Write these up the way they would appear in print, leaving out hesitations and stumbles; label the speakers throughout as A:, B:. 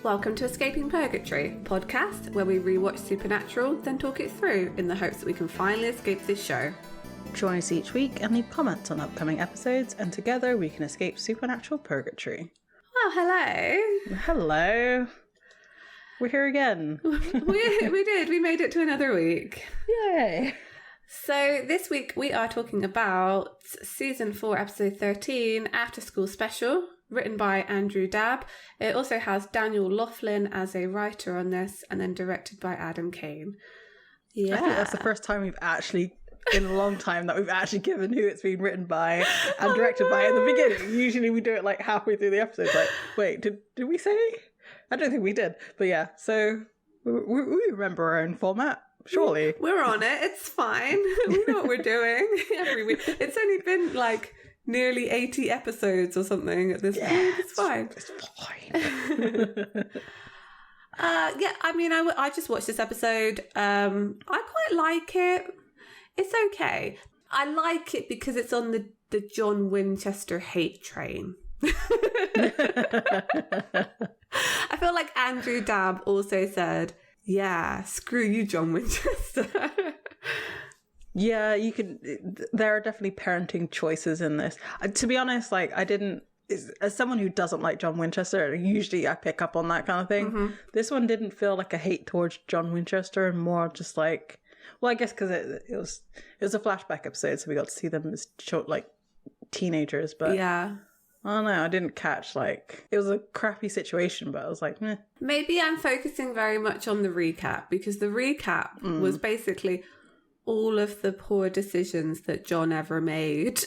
A: Welcome to Escape Purgatory, a podcast where we rewatch Supernatural, then talk it through in the hopes that we can finally escape this show.
B: Join us each week and leave comments on upcoming episodes, and together we can escape Supernatural Purgatory.
A: Well, hello.
B: Hello. We're here again.
A: we did. We made it to another week.
B: Yay.
A: So this week we are talking about Season 4, Episode 13, After School Special, written by Andrew Dabb. It also has Daniel Laughlin as a writer on this, and then directed by Adam Kane. Yeah.
B: I think that's the first time we've actually, in a long time, that we've actually given who it's been written by and directed by at the beginning. Usually we do it like halfway through the episode. Like, wait, did we say? I don't think we did. But yeah, so we remember our own format. Surely.
A: We're on it. It's fine. We know what we're doing every week. It's only been like nearly 80 episodes or something at this point. It's fine.
B: It's fine.
A: I mean, I just watched this episode. I quite like it. It's okay. I like it because it's on the John Winchester hate train. I feel like Andrew Dabb also said, yeah, screw you, John Winchester.
B: Yeah, you could. There are definitely parenting choices in this. To be honest, like as someone who doesn't like John Winchester, usually I pick up on that kind of thing. Mm-hmm. This one didn't feel like a hate towards John Winchester, and more just like, well, I guess because it was a flashback episode, so we got to see them as like teenagers. But
A: yeah.
B: I don't know, I didn't catch, like, it was a crappy situation, but I was like, meh.
A: Maybe I'm focusing very much on the recap, because the recap was basically all of the poor decisions that John ever made.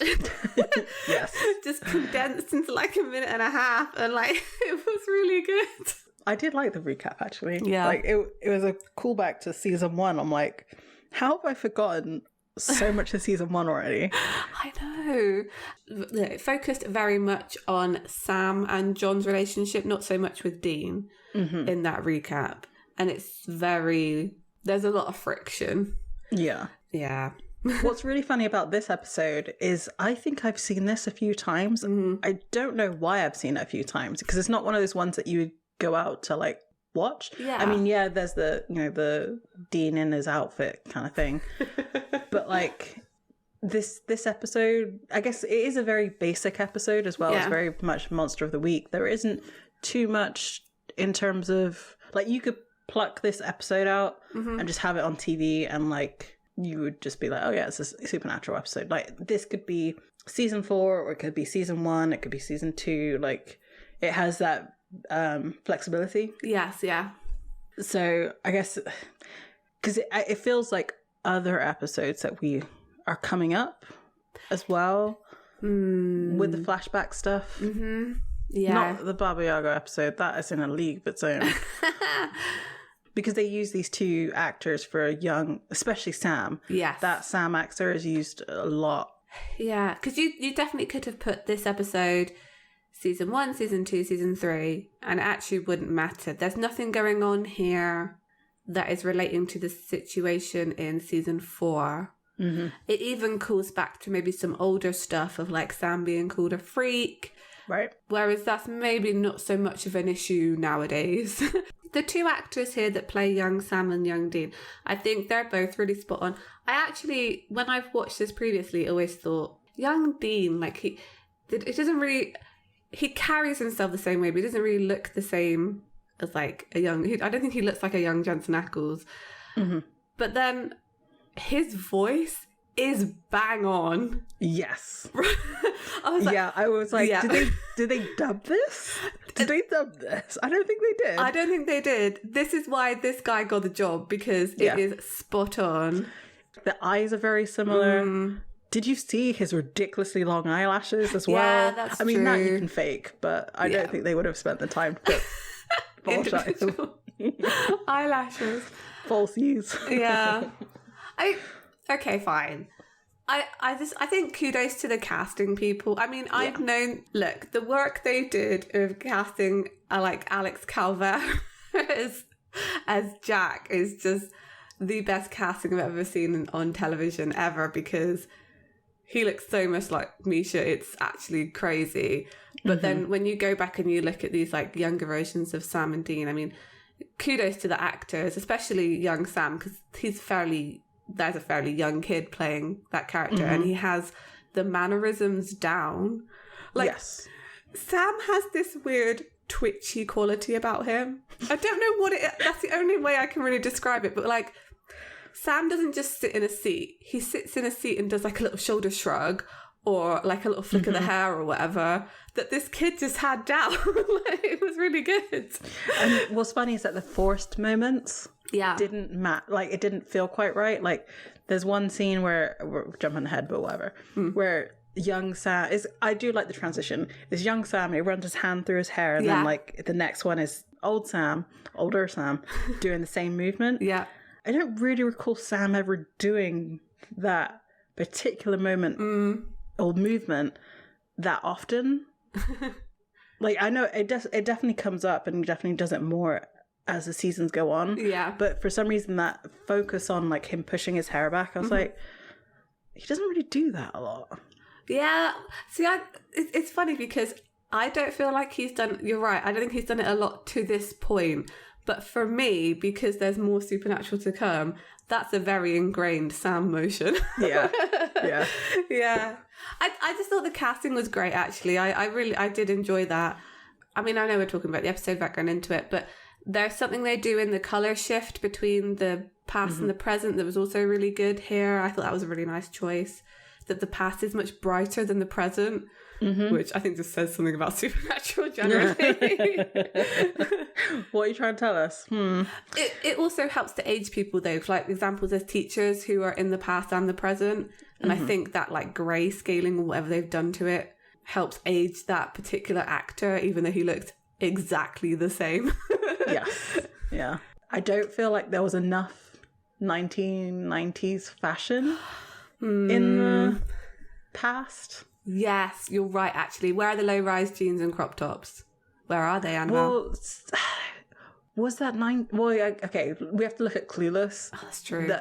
B: Yes.
A: Just condensed into like a minute and a half, and like, it was really good.
B: I did like the recap, actually.
A: Yeah.
B: Like, it was a callback to season 1. I'm like, how have I forgotten so much of season 1 already?
A: I know. It focused very much on Sam and John's relationship, not so much with Dean in that recap. And there's a lot of friction.
B: Yeah.
A: Yeah.
B: What's really funny about this episode is I think I've seen this a few times. I don't know why I've seen it a few times, because it's not one of those ones that you would go out to like watch.
A: Yeah.
B: I mean, yeah, there's the Dean in his outfit kind of thing. But like this episode, I guess it is a very basic episode as well. Yeah. It's very much Monster of the Week. There isn't too much in terms of, like, you could pluck this episode out and just have it on TV, and like you would just be like, oh yeah, it's a Supernatural episode. Like, this could be season 4, or it could be season 1, it could be season 2. Like, it has that flexibility.
A: Yes, yeah.
B: So I guess because it feels like other episodes that we are coming up as well with the flashback stuff.
A: Yeah.
B: Not the Baba Yaga episode. That is in a league of its own. Because they use these two actors for a young, especially Sam.
A: Yes.
B: That Sam actor is used a lot.
A: Yeah, because you definitely could have put this episode season 1, season 2, season 3, and it actually wouldn't matter. There's nothing going on here that is relating to the situation in season 4. It even calls back to maybe some older stuff of like Sam being called a freak.
B: Right.
A: Whereas that's maybe not so much of an issue nowadays. The two actors here that play young Sam and young Dean, I think they're both really spot on. I actually, when I've watched this previously, always thought young Dean, like it doesn't really, he carries himself the same way, but he doesn't really look the same as like a young, I don't think he looks like a young Jensen Ackles. But then his voice is bang on.
B: Yes.
A: I was like,
B: I was like, yeah. Did they dub this? Did they dub this? I don't think they did.
A: I don't think they did. This is why this guy got the job, because it is spot on.
B: The eyes are very similar. Did you see his ridiculously long eyelashes as well?
A: Yeah, that's true.
B: I mean, that you can fake, but I don't think they would have spent the time to put
A: individual eyelashes.
B: Falsies.
A: Yeah. Okay, fine. I think kudos to the casting people. I mean, I've known, look, the work they did of casting like Alex Calver as Jack is just the best casting I've ever seen on television ever, because he looks so much like Misha, it's actually crazy. But then when you go back and you look at these like younger versions of Sam and Dean, I mean, kudos to the actors, especially young Sam, because there's a fairly young kid playing that character, and he has the mannerisms down. Like,
B: yes.
A: Sam has this weird twitchy quality about him. I don't know what that's the only way I can really describe it, but like, Sam doesn't just sit in a seat. He sits in a seat and does like a little shoulder shrug or like a little flick of the hair or whatever that this kid just had down. Like, it was really good.
B: And what's funny is that the forced moments didn't like, it didn't feel quite right. Like, there's one scene where, we're jumping ahead, but whatever, where young Sam is, I do like the transition. There's young Sam, he runs his hand through his hair, and then like the next one is older Sam, doing the same movement. Yeah. I don't really recall Sam ever doing that particular moment or movement that often. Like, I know it definitely comes up and definitely does it more as the seasons go on. Yeah. But for some reason, that focus on like him pushing his hair back, I was like, he doesn't really do that a lot.
A: Yeah. See, it's funny because I don't feel like he's done, you're right, I don't think he's done it a lot to this point. But for me, because there's more supernatural to come, that's a very ingrained Sam motion. Yeah. Yeah. Yeah. I just thought the casting was great, actually. I did enjoy that. I mean, I know we're talking about the episode background into it, but there's something they do in the colour shift between the past and the present that was also really good here. I thought that was a really nice choice. That the past is much brighter than the present. Which I think just says something about supernatural generally.
B: What are you trying to tell us?
A: It also helps to age people, though. For like examples, there's teachers who are in the past and the present. And I think that like grey scaling or whatever they've done to it helps age that particular actor, even though he looked exactly the same.
B: Yes. Yeah. I don't feel like there was enough 1990s fashion in the past.
A: Yes, you're right, actually. Where are the low-rise jeans and crop tops? Where are they, Annabelle?
B: Well, was that okay, we have to look at Clueless.
A: Oh, that's true.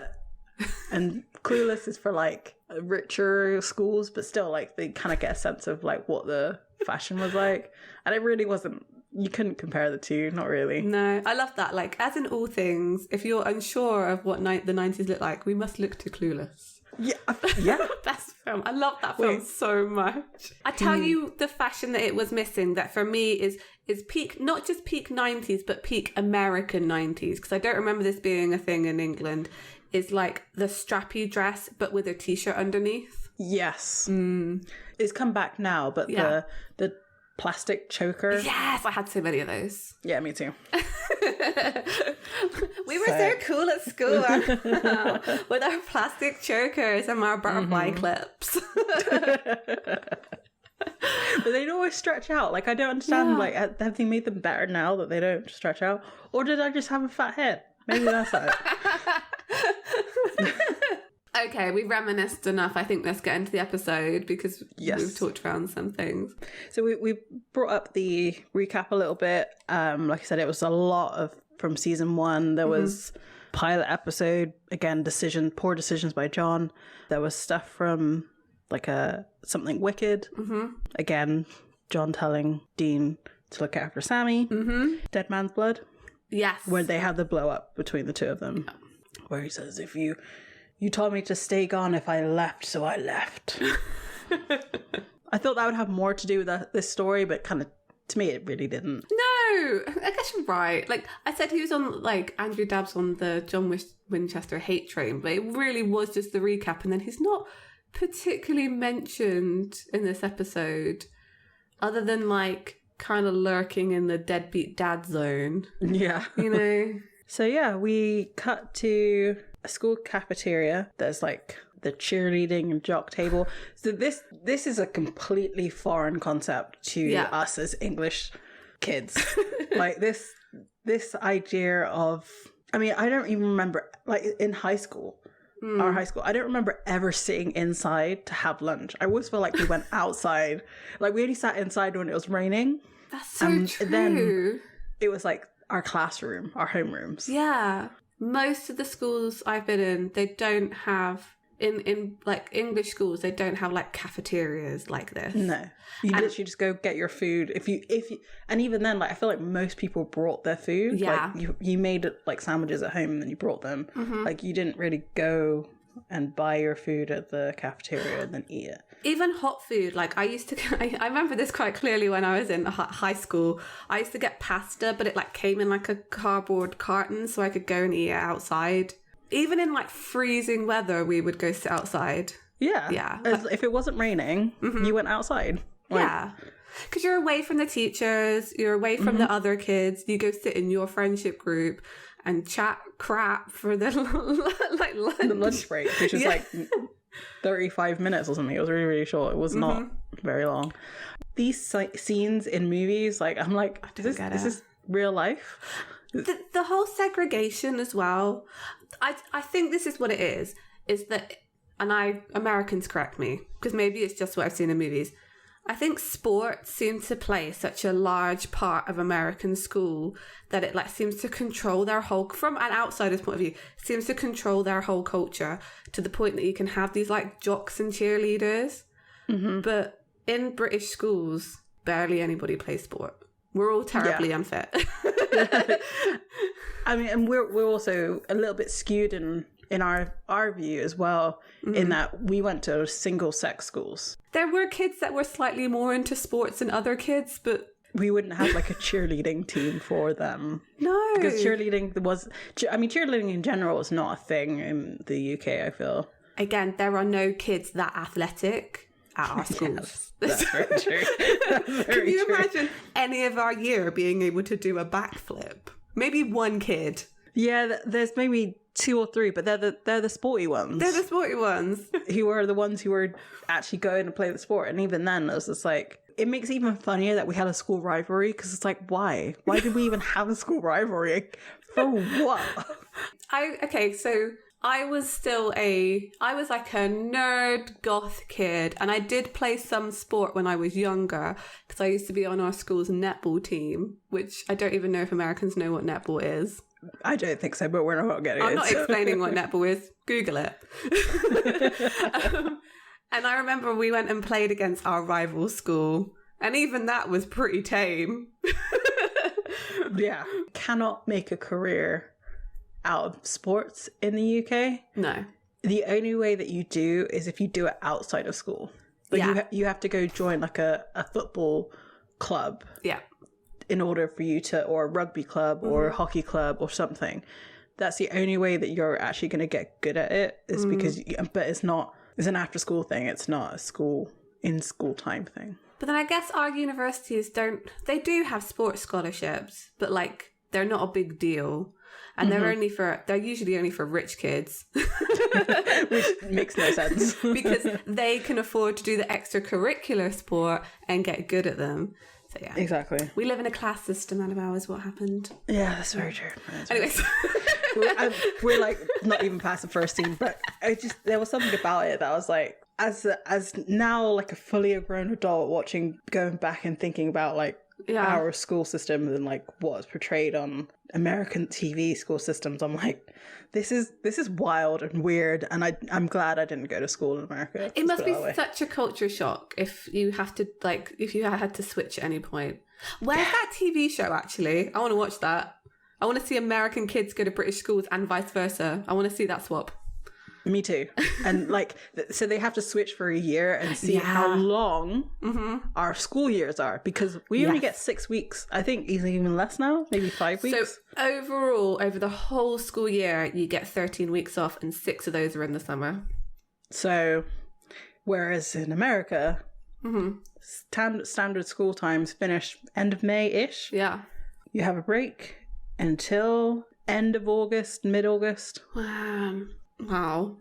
B: And Clueless is for, like, richer schools, but still, like, they kind of get a sense of, like, what the fashion was like. And it really wasn't, you couldn't compare the two, not really.
A: No, I love that. Like, as in all things, if you're unsure of what the 90s look like, we must look to Clueless. Yeah. Best film. I love that film so much. I tell you the fashion that it was missing, that for me is peak, not just peak 90s, but peak American 90s, because I don't remember this being a thing in England, is like the strappy dress, but with a t-shirt underneath.
B: Yes. It's come back now, but the plastic choker.
A: Yes, I had so many of those.
B: Yeah, me too.
A: We were so cool at school with our plastic chokers and our butterfly clips.
B: But they'd always stretch out. Like, I don't understand. Like, have they made them better now that they don't stretch out? Or did I just have a fat head? Maybe that's it.
A: Okay, we've reminisced enough. I think let's get into the episode because we've talked around some things.
B: So we brought up the recap a little bit. Like I said, it was a lot from season 1. There was pilot episode, again, poor decisions by John. There was stuff from like something wicked. Again, John telling Dean to look after Sammy. Dead Man's Blood.
A: Yes.
B: Where they had the blow up between the two of them. Where he says, if you told me to stay gone if I left, so I left. I thought that would have more to do with this story, but kind of, to me, it really didn't.
A: No, I guess you're right. Like, I said he was on, like, Andrew Dabbs on the John Winchester hate train, but it really was just the recap, and then he's not particularly mentioned in this episode, other than, like, kind of lurking in the deadbeat dad zone.
B: Yeah.
A: You know?
B: So, yeah, we cut to a school cafeteria. There's like the cheerleading and jock table. So this is a completely foreign concept to us as English kids. Like this idea of, I mean, I don't even remember, like in high school, our high school, I don't remember ever sitting inside to have lunch. I always feel like we went outside. Like we only sat inside when it was raining.
A: That's so true.
B: Then it was like our classroom, our homerooms.
A: Yeah. Most of the schools I've been in, they don't have in like English schools, they don't have like cafeterias like this.
B: No, you literally just go get your food. If you, and even then, like I feel like most people brought their food.
A: Yeah.
B: Like you made like sandwiches at home and then you brought them. Like you didn't really go and buy your food at the cafeteria and then eat it.
A: Even hot food, like I used to, I remember this quite clearly when I was in high school. I used to get pasta, but it like came in like a cardboard carton so I could go and eat it outside. Even in like freezing weather, we would go sit outside.
B: Yeah.
A: Yeah.
B: If it wasn't raining, you went outside. Like,
A: yeah. Because you're away from the teachers, you're away from the other kids, you go sit in your friendship group and chat crap for the like lunch.
B: The lunch break, which is like 35 minutes or something. It was really, really short. It was not very long. These scenes in movies, like I'm like, is this real life?
A: The whole segregation as well. I think this is what it is that, and Americans correct me, because maybe it's just what I've seen in movies. I think sports seem to play such a large part of American school that it like seems to control their whole, from an outsider's point of view, seems to control their whole culture to the point that you can have these like jocks and cheerleaders. But in British schools, barely anybody plays sport. We're all terribly unfit.
B: I mean, and we're also a little bit skewed in our view as well, in that we went to single sex schools.
A: There were kids that were slightly more into sports than other kids, but
B: we wouldn't have like a cheerleading team for them.
A: No.
B: Because cheerleading cheerleading in general is not a thing in the UK, I feel.
A: Again, there are no kids that athletic at our schools.
B: That's very true.
A: Can you imagine any of our year being able to do a backflip? Maybe one kid.
B: Yeah, there's maybe 2 or 3, but they're the sporty ones.
A: They're the sporty ones.
B: Who are the ones who were actually going to play the sport. And even then, it was just like, it makes it even funnier that we had a school rivalry, because it's like, why? Why did we even have a school rivalry? For what?
A: So I was like a nerd goth kid, and I did play some sport when I was younger, because I used to be on our school's netball team, which I don't even know if Americans know what netball is.
B: I don't think so, but we're not getting it.
A: I'm not explaining what netball is. Google it. And I remember we went and played against our rival school, and even that was pretty tame.
B: Yeah. Cannot make a career out of sports in the UK.
A: No.
B: The only way that you do is if you do it outside of school. Like you have to go join like a football club.
A: Yeah.
B: In order for you to, or a rugby club or a hockey club or something. That's the only way that you're actually going to get good at it, is because, but it's an after school thing. It's not a in school time thing.
A: But then I guess our universities they do have sports scholarships, but like they're not a big deal. And they're usually only for rich kids.
B: Which makes no sense.
A: Because they can afford to do the extracurricular sport and get good at them. So yeah.
B: Exactly.
A: We live in a class system, Annabelle, is what happened.
B: Yeah, that's very true.
A: Anyways.
B: we're like not even past the first scene, but there was something about it that I was like, as now like a fully grown adult going back and thinking about like our school system and like what's portrayed on American TV school systems, I'm like, this is wild and weird, and I'm glad I didn't go to school in America.
A: It must be such a culture shock if you had to switch at any point. Where's that TV show actually? I want to watch that. I want to see American kids go to British schools and vice versa. I want to see that swap.
B: Me too. And like, so they have to switch for a year and see how long our school years are, because we only get 6 weeks. I think even less now, maybe 5 weeks.
A: So overall, over the whole school year, you get 13 weeks off, and 6 of those are in the summer.
B: So, whereas in America, standard school times finish end of May-ish.
A: Yeah.
B: You have a break until end of August, mid-August.
A: Wow.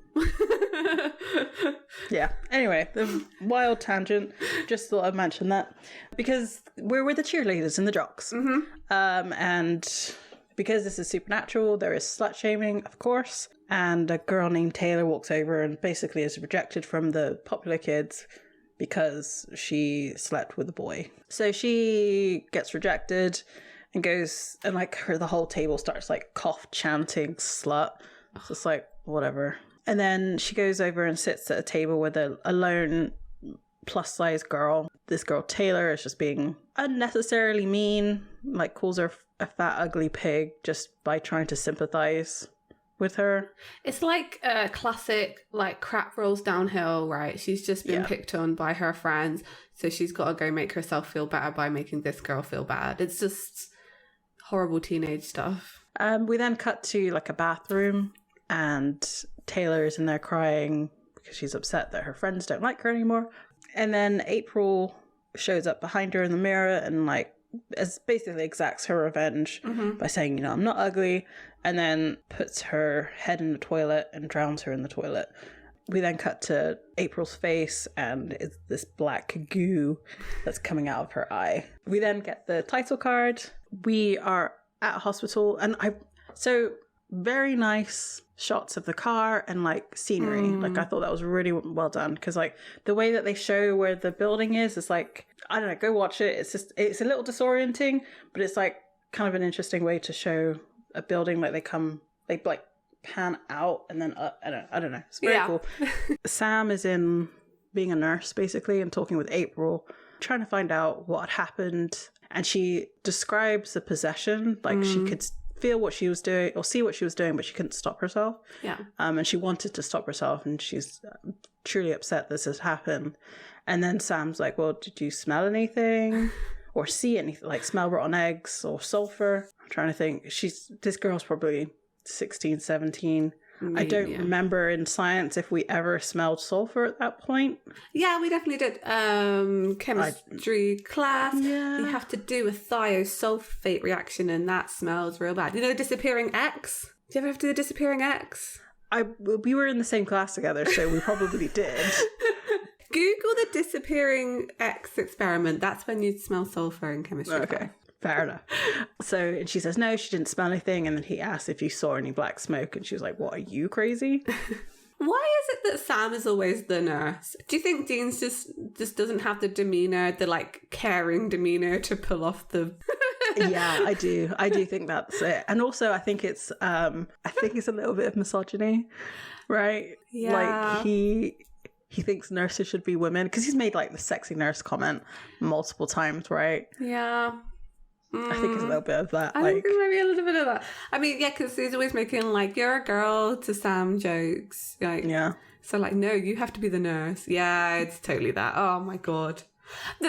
B: Yeah. Anyway, the wild tangent. Just thought I'd mention that because we're with the cheerleaders and the jocks. And because this is supernatural, there is slut shaming, of course. And a girl named Taylor walks over and basically is rejected from the popular kids because she slept with a boy. So she gets rejected and goes, and like the whole table starts like cough chanting slut. It's just like, whatever. And then she goes over and sits at a table with a lone plus-size girl. This girl, Taylor, is just being unnecessarily mean, like calls her a fat, ugly pig just by trying to sympathize with her.
A: It's like a classic, like, crap rolls downhill, right? She's just been picked on by her friends, so she's got to go make herself feel better by making this girl feel bad. It's just horrible teenage stuff.
B: We then cut to, like, a bathroom, and Taylor's in there crying because she's upset that her friends don't like her anymore. And then April shows up behind her in the mirror and, like, basically exacts her revenge by saying, you know, I'm not ugly, and then puts her head in the toilet and drowns her in the toilet. We then cut to April's face, and it's this black goo that's coming out of her eye. We then get the title card. We are at a hospital, and so very nice shots of the car and, like, scenery. Like, I thought that was really well done, because, like, the way that they show where the building is like, I don't know, go watch it. It's a little disorienting, but it's, like, kind of an interesting way to show a building. Like, they like pan out and then up. I don't know. It's very cool. Sam is in being a nurse, basically, and talking with April, trying to find out what happened. And she describes the possession, like she could feel what she was doing or see what she was doing, but she couldn't stop herself. Yeah. And she wanted to stop herself, and she's truly upset this has happened. And then Sam's like, well, did you smell anything or see anything, like smell rotten eggs or sulfur? I'm trying to think. This girl's probably 16, 17. I don't remember in science if we ever smelled sulfur at that point. Yeah, we definitely did. Chemistry class. Yeah. You have to do a thiosulfate reaction, and that smells real bad. You know, disappearing X? Do you ever have to do the disappearing X? We were in the same class together, so we probably did. Google the disappearing X experiment. That's when you'd smell sulfur in chemistry. Okay. Fair enough. So, and she says, no, she didn't smell anything. And then he asks if you saw any black smoke. And she was like, what, are you crazy? Why is it that Sam is always the nurse? Do you think Dean's just doesn't have the demeanour, the, like, caring demeanour to pull off the... Yeah, I do. I do think that's it. And also, I think it's a little bit of misogyny, right? Yeah. Like, he thinks nurses should be women, because he's made, like, the sexy nurse comment multiple times, right? Yeah. I think it's a little bit of that. I think maybe a little bit of that. I mean, yeah, because he's always making, like, you're a girl to Sam jokes. Like, yeah. So, like, no, you have to be the nurse. Yeah, it's totally that. Oh, my God.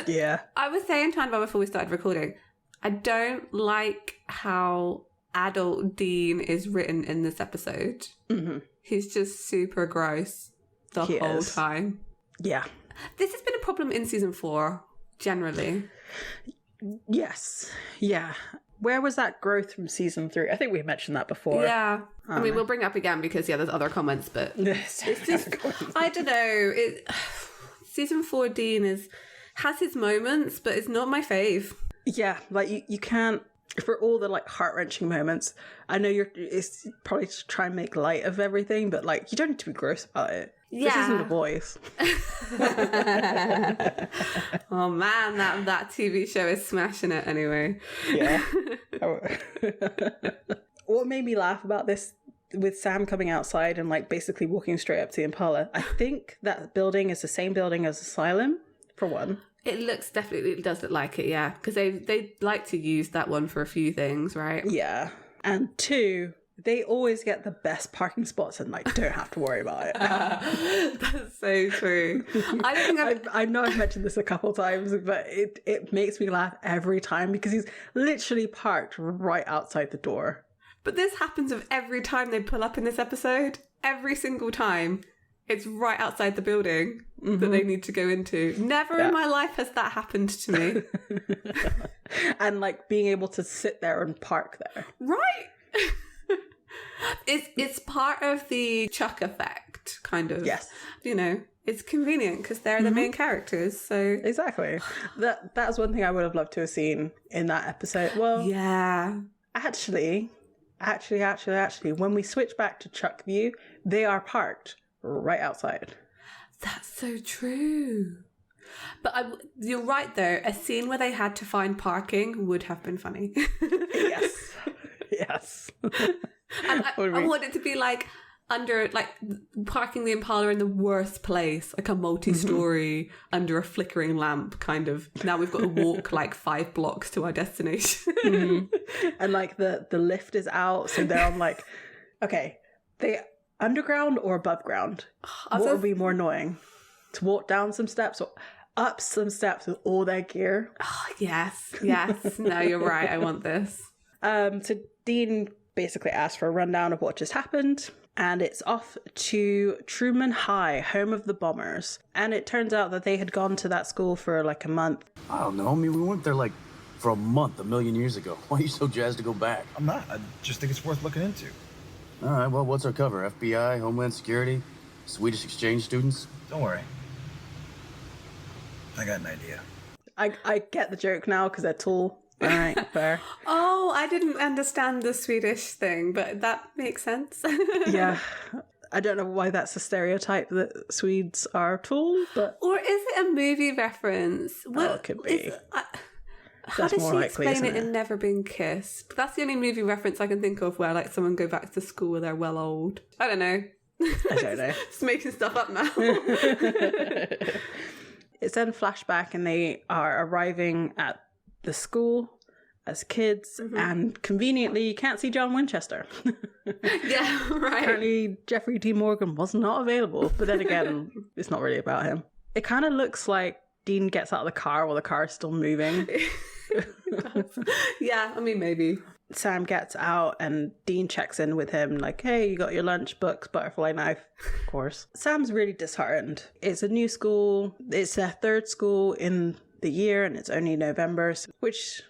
B: Yeah. I was saying to Annabelle before we started recording, I don't like how adult Dean is written in this episode. Mm-hmm. He's just super gross the whole time. Yeah. This has been a problem in season 4, generally. Yes. Yeah. Where was that growth from season 3? I think we mentioned that before. Yeah. I mean, we'll bring it up again because, there's other comments, but it's just, I don't know. Season 4 Dean has his moments, but it's not my fave. Yeah. Like, you can't, for all the, like, heart-wrenching moments, I know it's probably to try and make light of everything, but, like, you don't need to be gross about it. Yeah. This isn't The Boys. Oh man, that TV show is smashing it anyway. Yeah. What made me laugh about this, with Sam coming outside and, like, basically walking straight up to the Impala, I think that building is the same building as Asylum, for one. It does look like it, yeah. Because they like to use that one for a few things, right? Yeah. And 2... they always get the best parking spots and, like, don't have to worry about it. That's so true. I know I've mentioned this a couple times, but it makes me laugh every time because he's literally parked right outside the door. But this happens with every time they pull up in this episode. Every single time. It's right outside the building that they need to go into. Never in my life has that happened to me. And, like, being able to sit there and park there. Right. It's part of the Chuck effect, kind of. Yes. You know, it's convenient because they're the main characters, so... Exactly. That's one thing I would have loved to have seen in that episode. Well... yeah. Actually, when we switch back to Chuck View, they are parked right outside. That's so true. But you're right, though. A scene where they had to find parking would have been funny. Yes. Yes. And I want it to be like,
A: under, like, parking the Impala in the worst place, like a multi-story under a flickering lamp, kind of. Now we've got to walk like 5 blocks to our destination.
B: And like the lift is out, so they're on like, okay, they underground or above ground? What would be more annoying? To walk down some steps or up some steps with all their gear?
A: Oh, yes. No, you're right. I want this.
B: So Dean basically asked for a rundown of what just happened. And it's off to Truman High, home of the bombers. And it turns out that they had gone to that school for like a month.
C: I don't know. I mean, we went there like for a month, 1,000,000 years ago. Why are you so jazzed to go back?
D: I'm not. I just think it's worth looking into.
C: All right, well, what's our cover? FBI, Homeland Security, Swedish exchange students?
D: Don't worry. I got an idea.
B: I get the joke now because they're tall. All right, fair.
A: Oh, I didn't understand the Swedish thing, but that makes sense.
B: Yeah. I don't know why that's a stereotype that Swedes are tall, but...
A: Or is it a movie reference?
B: Well, it could be.
A: How does she explain it in Never Been Kissed? That's the only movie reference I can think of where like someone go back to school when they're well old. I don't know.
B: I don't know.
A: Just making stuff up now.
B: It's then flashback and they are arriving at the school as kids, and conveniently you can't see John Winchester.
A: Yeah, right.
B: Apparently Jeffrey D. Morgan was not available, but then again, it's not really about him. It kind of looks like Dean gets out of the car while the car is still moving.
A: Yeah, I mean, maybe.
B: Sam gets out and Dean checks in with him like, hey, you got your lunch, books, butterfly knife, of course. Sam's really disheartened. It's a new school. It's their 3rd school in the year and it's only November, which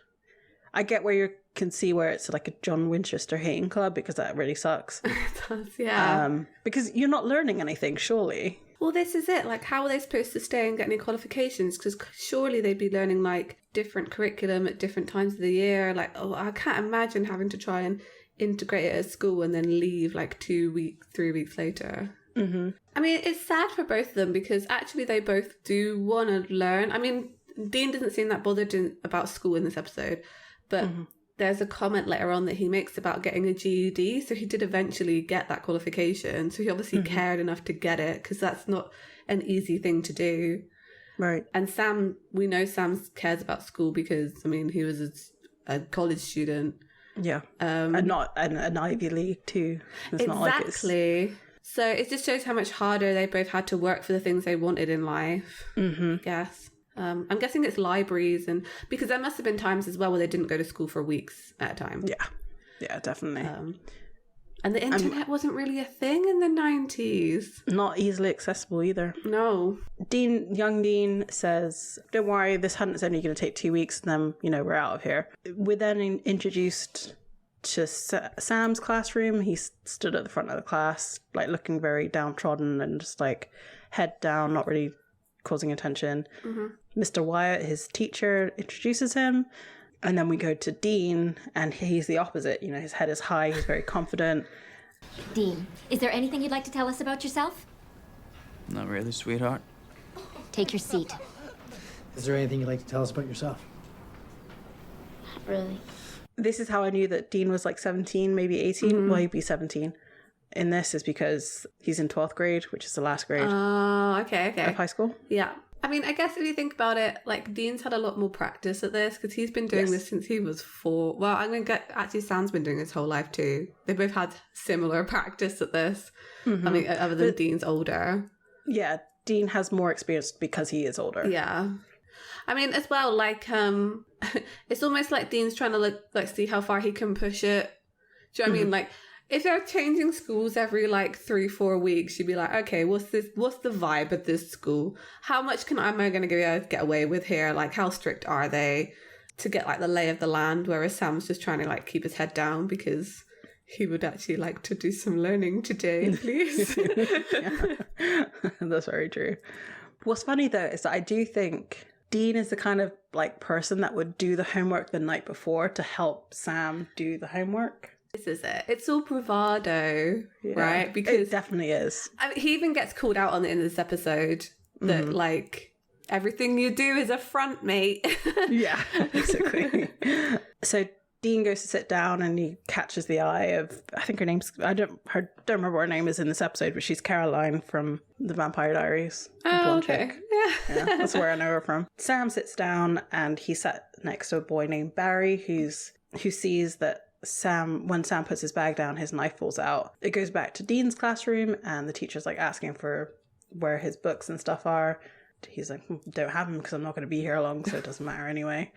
B: I get where you can see where it's like a John Winchester hating club, because that really sucks.
A: It does, yeah.
B: Because you're not learning anything, surely.
A: Well, this is it. Like, how are they supposed to stay and get any qualifications? Because surely they'd be learning, like, different curriculum at different times of the year. Like, oh, I can't imagine having to try and integrate it at school and then leave, like, 2 weeks, 3 weeks later.
B: Mm-hmm.
A: I mean, it's sad for both of them because actually they both do want to learn. I mean, Dean doesn't seem that bothered about school in this episode, but there's a comment later on that he makes about getting a GED. So he did eventually get that qualification. So he obviously cared enough to get it, because that's not an easy thing to do.
B: Right.
A: And Sam, we know Sam cares about school because, I mean, he was a college student.
B: Yeah. And not an Ivy League too. It's not like
A: exactly. So it just shows how much harder they both had to work for the things they wanted in life. I guess. I'm guessing it's libraries, and because there must have been times as well where they didn't go to school for weeks at a time.
B: Yeah, definitely.
A: And the internet wasn't really a thing in the 90s.
B: Not easily accessible either.
A: No.
B: Young Dean says, don't worry, this hunt's only going to take 2 weeks and then, we're out of here. We're then introduced to Sam's classroom. He stood at the front of the class, like looking very downtrodden and just like head down, not really causing attention. Mr. Wyatt, his teacher, introduces him, and then we go to Dean, and he's the opposite. His head is high, he's very confident.
E: Dean, is there anything you'd like to tell us about yourself?
C: Not really, sweetheart.
E: Take your seat.
F: Is there anything you'd like to tell us about yourself?
E: Not really.
B: This is how I knew that Dean was like 17, maybe 18. Well, he'd be 17. In this is because he's in 12th grade, which is the last grade
A: okay.
B: of high school.
A: Yeah. I mean, I guess if you think about it, like, Dean's had a lot more practice at this because he's been doing this since he was 4. Well, I'm going to get... Actually, Sam's been doing his whole life too. They both had similar practice at this. I mean, other than Dean's older.
B: Yeah, Dean has more experience because he is older.
A: Yeah. I mean, as well, like, it's almost like Dean's trying to, see how far he can push it. Do you know what I mean? Like, if they're changing schools every 3-4 weeks, you'd be like, okay, what's the vibe at this school? How much am I going to get away with here? Like, how strict are they to get the lay of the land? Whereas Sam's just trying to keep his head down because he would actually like to do some learning today, please.
B: That's very true. What's funny though is that I do think Dean is the kind of person that would do the homework the night before to help Sam do the homework.
A: This is it. It's all bravado, right? Because
B: it definitely is.
A: I mean, he even gets called out on the end of this episode that everything you do is a front, mate.
B: Yeah, basically. So Dean goes to sit down and he catches the eye of, I think her name's, I don't remember what her name is in this episode, but she's Caroline from The Vampire Diaries.
A: Oh, okay.
B: Yeah, that's where I know her from. Sam sits down and he's sat next to a boy named Barry who sees that when Sam puts his bag down, his knife falls out. It goes back to Dean's classroom and the teacher's like asking for where his books and stuff are. He's like, don't have them because I'm not going to be here long, so it doesn't matter anyway.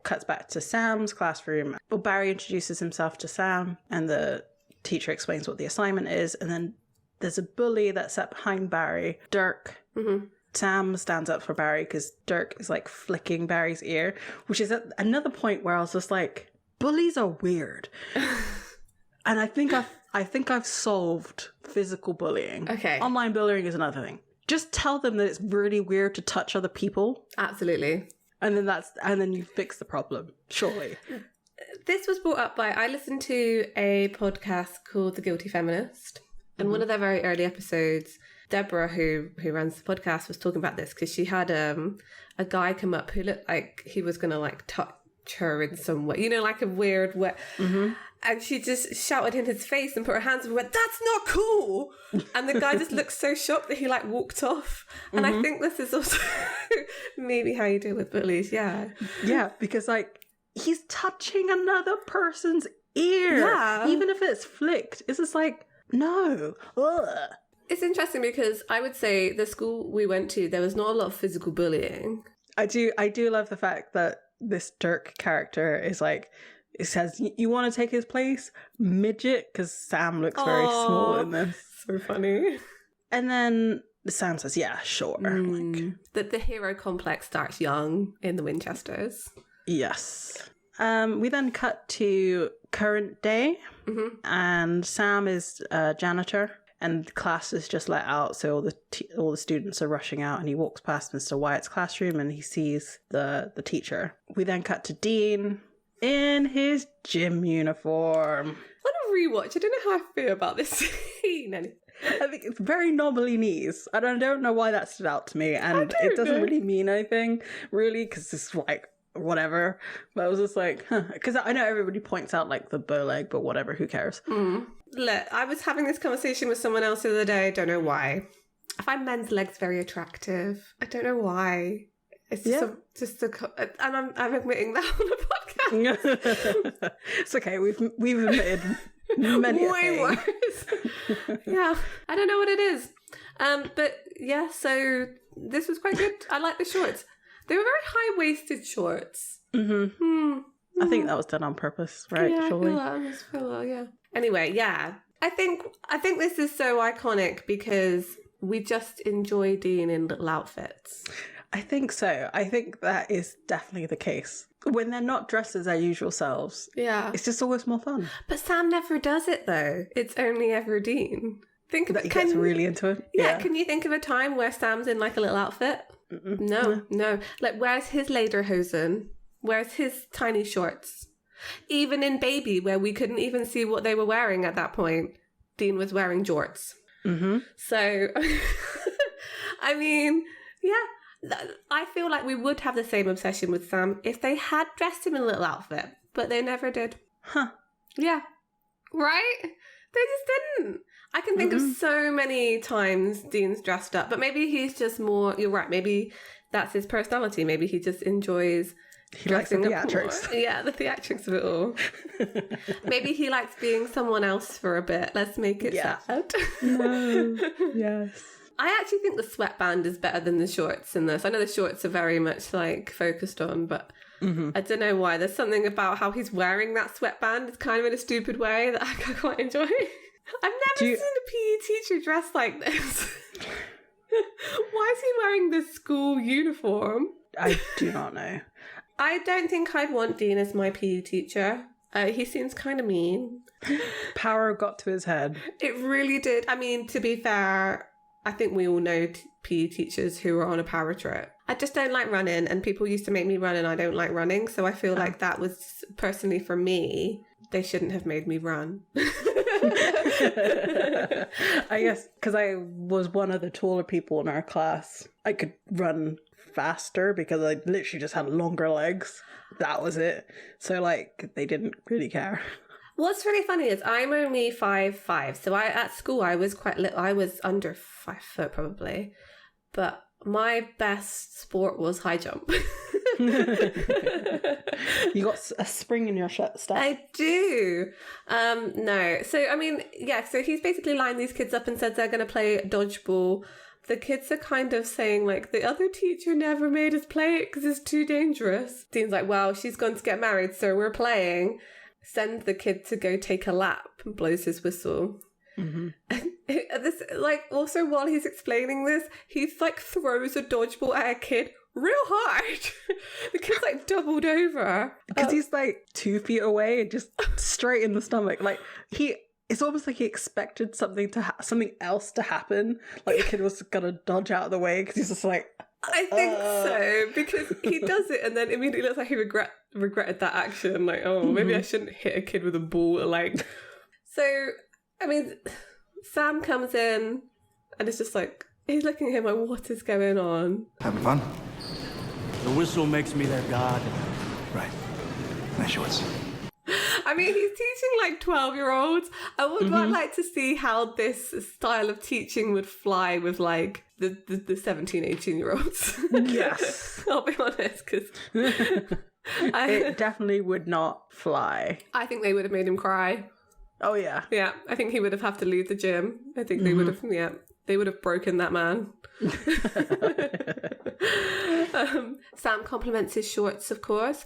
B: Cuts back to Sam's classroom. Well, Barry introduces himself to Sam and the teacher explains what the assignment is. And then there's a bully that's sat behind Barry, Dirk. Mm-hmm. Sam stands up for Barry because Dirk is like flicking Barry's ear, which is at another point where I was just like, bullies are weird. And I think I've solved physical bullying.
A: Okay.
B: Online bullying is another thing. Just tell them that it's really weird to touch other people.
A: Absolutely.
B: And then you fix the problem, surely.
A: This was brought up by, I listened to a podcast called The Guilty Feminist. And one of their very early episodes, Deborah, who runs the podcast, was talking about this because she had a guy come up who looked like he was going to like touch her in some way, like a weird way. Mm-hmm. And she just shouted in his face and put her hands up and went, "That's not cool!" And the guy just looked so shocked that he like walked off. And I think this is also maybe how you deal with bullies, yeah. Yeah,
B: because like he's touching another person's ear. Yeah. Even if it's flicked. It's just like, no. Ugh.
A: It's interesting because I would say the school we went to, there was not a lot of physical bullying.
B: I do love the fact that this Dirk character is like, it says, you want to take his place? Midget? Because Sam looks very small in this.
A: So funny.
B: And then Sam says, yeah, sure.
A: That the hero complex starts young in the Winchesters.
B: Yes. We then cut to current day. Mm-hmm. And Sam is a janitor. And class is just let out, so all the students are rushing out, and he walks past Mr. Wyatt's classroom and he sees the teacher. We then cut to Dean in his gym uniform.
A: On a rewatch, I don't know how I feel about this scene.
B: I think it's very knobbly knees. I don't know why that stood out to me, and it doesn't really mean anything, really, because it's like, whatever. But I was just like, because I know everybody points out like the bow leg, but whatever, who cares?
A: Look, I was having this conversation with someone else the other day. I don't know why. I find men's legs very attractive. I don't know why. It's just and I'm admitting that on a podcast.
B: It's okay. We've admitted many
A: way worse. Yeah, I don't know what it is. But yeah, so this was quite good. I like the shorts. They were very high-waisted shorts. Mm-hmm.
B: I think that was done on purpose, right?
A: Yeah,
B: surely.
A: I feel that, yeah. Anyway, yeah. I think this is so iconic because we just enjoy Dean in little outfits.
B: I think so. I think that is definitely the case. When they're not dressed as their usual selves. Yeah. It's just always more fun.
A: But Sam never does it, though. It's only ever Dean.
B: He gets really into it.
A: Yeah, can you think of a time where Sam's in like a little outfit? No. Like, where's his lederhosen? Where's his tiny shorts? Even in Baby, where we couldn't even see what they were wearing at that point, Dean was wearing jorts. Mm-hmm. So, I mean, yeah, I feel like we would have the same obsession with Sam if they had dressed him in a little outfit, but they never did. Huh. Yeah. Right? They just didn't. I can think of so many times Dean's dressed up, but maybe he's just more, you're right, maybe that's his personality. Maybe he just enjoys dressing up more. Yeah, the theatrics of it all. Maybe he likes being someone else for a bit. Let's make it sad.
B: No. Yes.
A: I actually think the sweatband is better than the shorts in this. I know the shorts are very much like focused on, but I don't know why. There's something about how he's wearing that sweatband. It's kind of in a stupid way that I quite enjoy. I've never seen a PE teacher dressed like this. Why is he wearing the school uniform?
B: I do not know.
A: I don't think I'd want Dean as my PE teacher. He seems kind of mean.
B: Power got to his head.
A: It really did. I mean, to be fair, I think we all know PE teachers who are on a power trip. I just don't like running, and people used to make me run, and I don't like running. So I feel like that was personally for me. They shouldn't have made me run.
B: I guess because I was one of the taller people in our class, I could run faster because I literally just had longer legs. that was it. So, like, they didn't really care.
A: What's really funny is I'm only 5'5", so at school I was quite little. I was under 5 foot probably, but my best sport was high jump.
B: You got a spring in your step.
A: I do. No. So, I mean, yeah, so he's basically lined these kids up and said they're going to play dodgeball. The kids are kind of saying, like, the other teacher never made us play it because it's too dangerous. Dean's like, well, she's gone to get married, so we're playing. Send the kid to go take a lap, and blows his whistle. Mm-hmm. This, like, also while he's explaining this, he's like throws a dodgeball at a kid real hard. The kid's like doubled over
B: because he's like 2 feet away and just straight in the stomach. Like it's almost like he expected something else to happen. Like the kid was gonna dodge out of the way because he's just like.
A: I think so, because he does it and then immediately looks like he regretted that action. Like, oh, maybe I shouldn't hit a kid with a ball. Like, so, I mean, Sam comes in and it's just like, he's looking at him like, what is going on?
D: Having fun?
C: The whistle makes me their god.
D: Right. Nice shorts.
A: I mean, he's teaching like 12-year-olds. I would like to see how this style of teaching would fly with like the 17, 18-year-olds.
B: Yes.
A: I'll be honest, because
B: it definitely would not fly.
A: I think they would have made him cry.
B: Oh, yeah.
A: Yeah, I think he would have to leave the gym. I think they would have, they would have broken that man. Sam compliments his shorts, of course.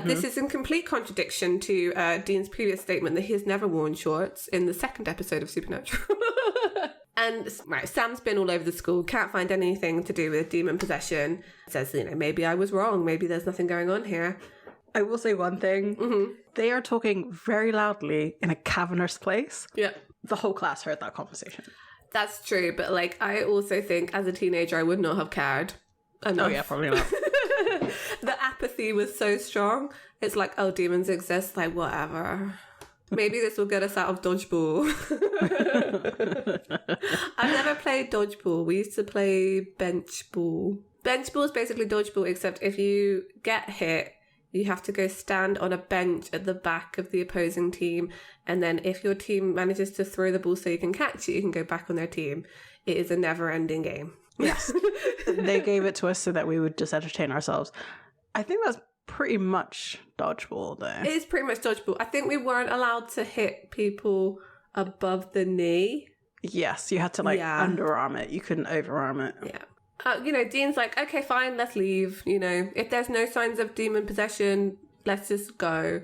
A: This is in complete contradiction to Dean's previous statement that he has never worn shorts in the second episode of Supernatural. And right, Sam's been all over the school, can't find anything to do with demon possession. Says, maybe I was wrong. Maybe there's nothing going on here.
B: I will say one thing. Mm-hmm. They are talking very loudly in a cavernous place.
A: Yeah.
B: The whole class heard that conversation.
A: That's true, but like I also think as a teenager I would not have cared enough.
B: Oh yeah, probably not.
A: The apathy was so strong. It's like, oh, demons exist, like whatever. Maybe this will get us out of dodgeball. I've never played dodgeball. We used to play bench ball. Bench ball is basically dodgeball, except if you get hit, you have to go stand on a bench at the back of the opposing team. And then if your team manages to throw the ball so you can catch it, you can go back on their team. It is a never-ending game.
B: Yes. They gave it to us so that we would just entertain ourselves. I think that's pretty much dodgeball, though.
A: It is pretty much dodgeball. I think we weren't allowed to hit people above the knee.
B: Yes, you had to underarm it. You couldn't overarm it.
A: Yeah. Dean's like, okay, fine, let's leave. If there's no signs of demon possession, let's just go.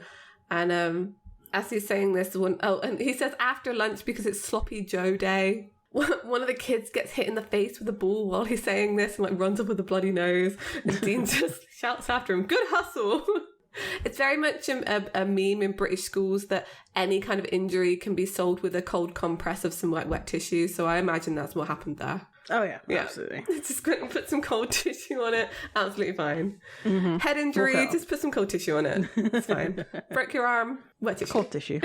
A: And as he's saying this, and he says after lunch because it's Sloppy Joe Day. One of the kids gets hit in the face with a ball while he's saying this and like runs up with a bloody nose. And Dean just shouts after him, "Good hustle!" It's very much a meme in British schools that any kind of injury can be solved with a cold compress of some wet tissue. So I imagine that's what happened there.
B: Oh yeah, absolutely.
A: Just go and put some cold tissue on it. Absolutely fine. Mm-hmm. Head injury, just put some cold tissue on it. It's fine. Broke your arm, wet tissue.
B: Cold tissue.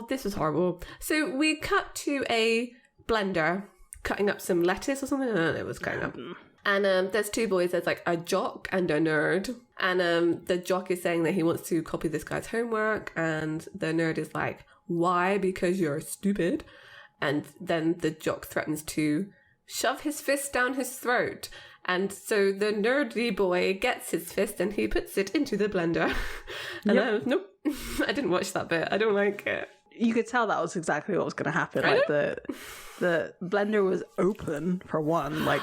A: This was horrible. So we cut to a blender cutting up some lettuce or something. I don't know, it was cutting up. And there's two boys. There's like a jock and a nerd. And the jock is saying that he wants to copy this guy's homework. And the nerd is like, why? Because you're stupid. And then the jock threatens to shove his fist down his throat. And so the nerdy boy gets his fist and he puts it into the blender. And nope, I didn't watch that bit. I don't like it.
B: You could tell that was exactly what was going to happen. Like the blender was open for one. Like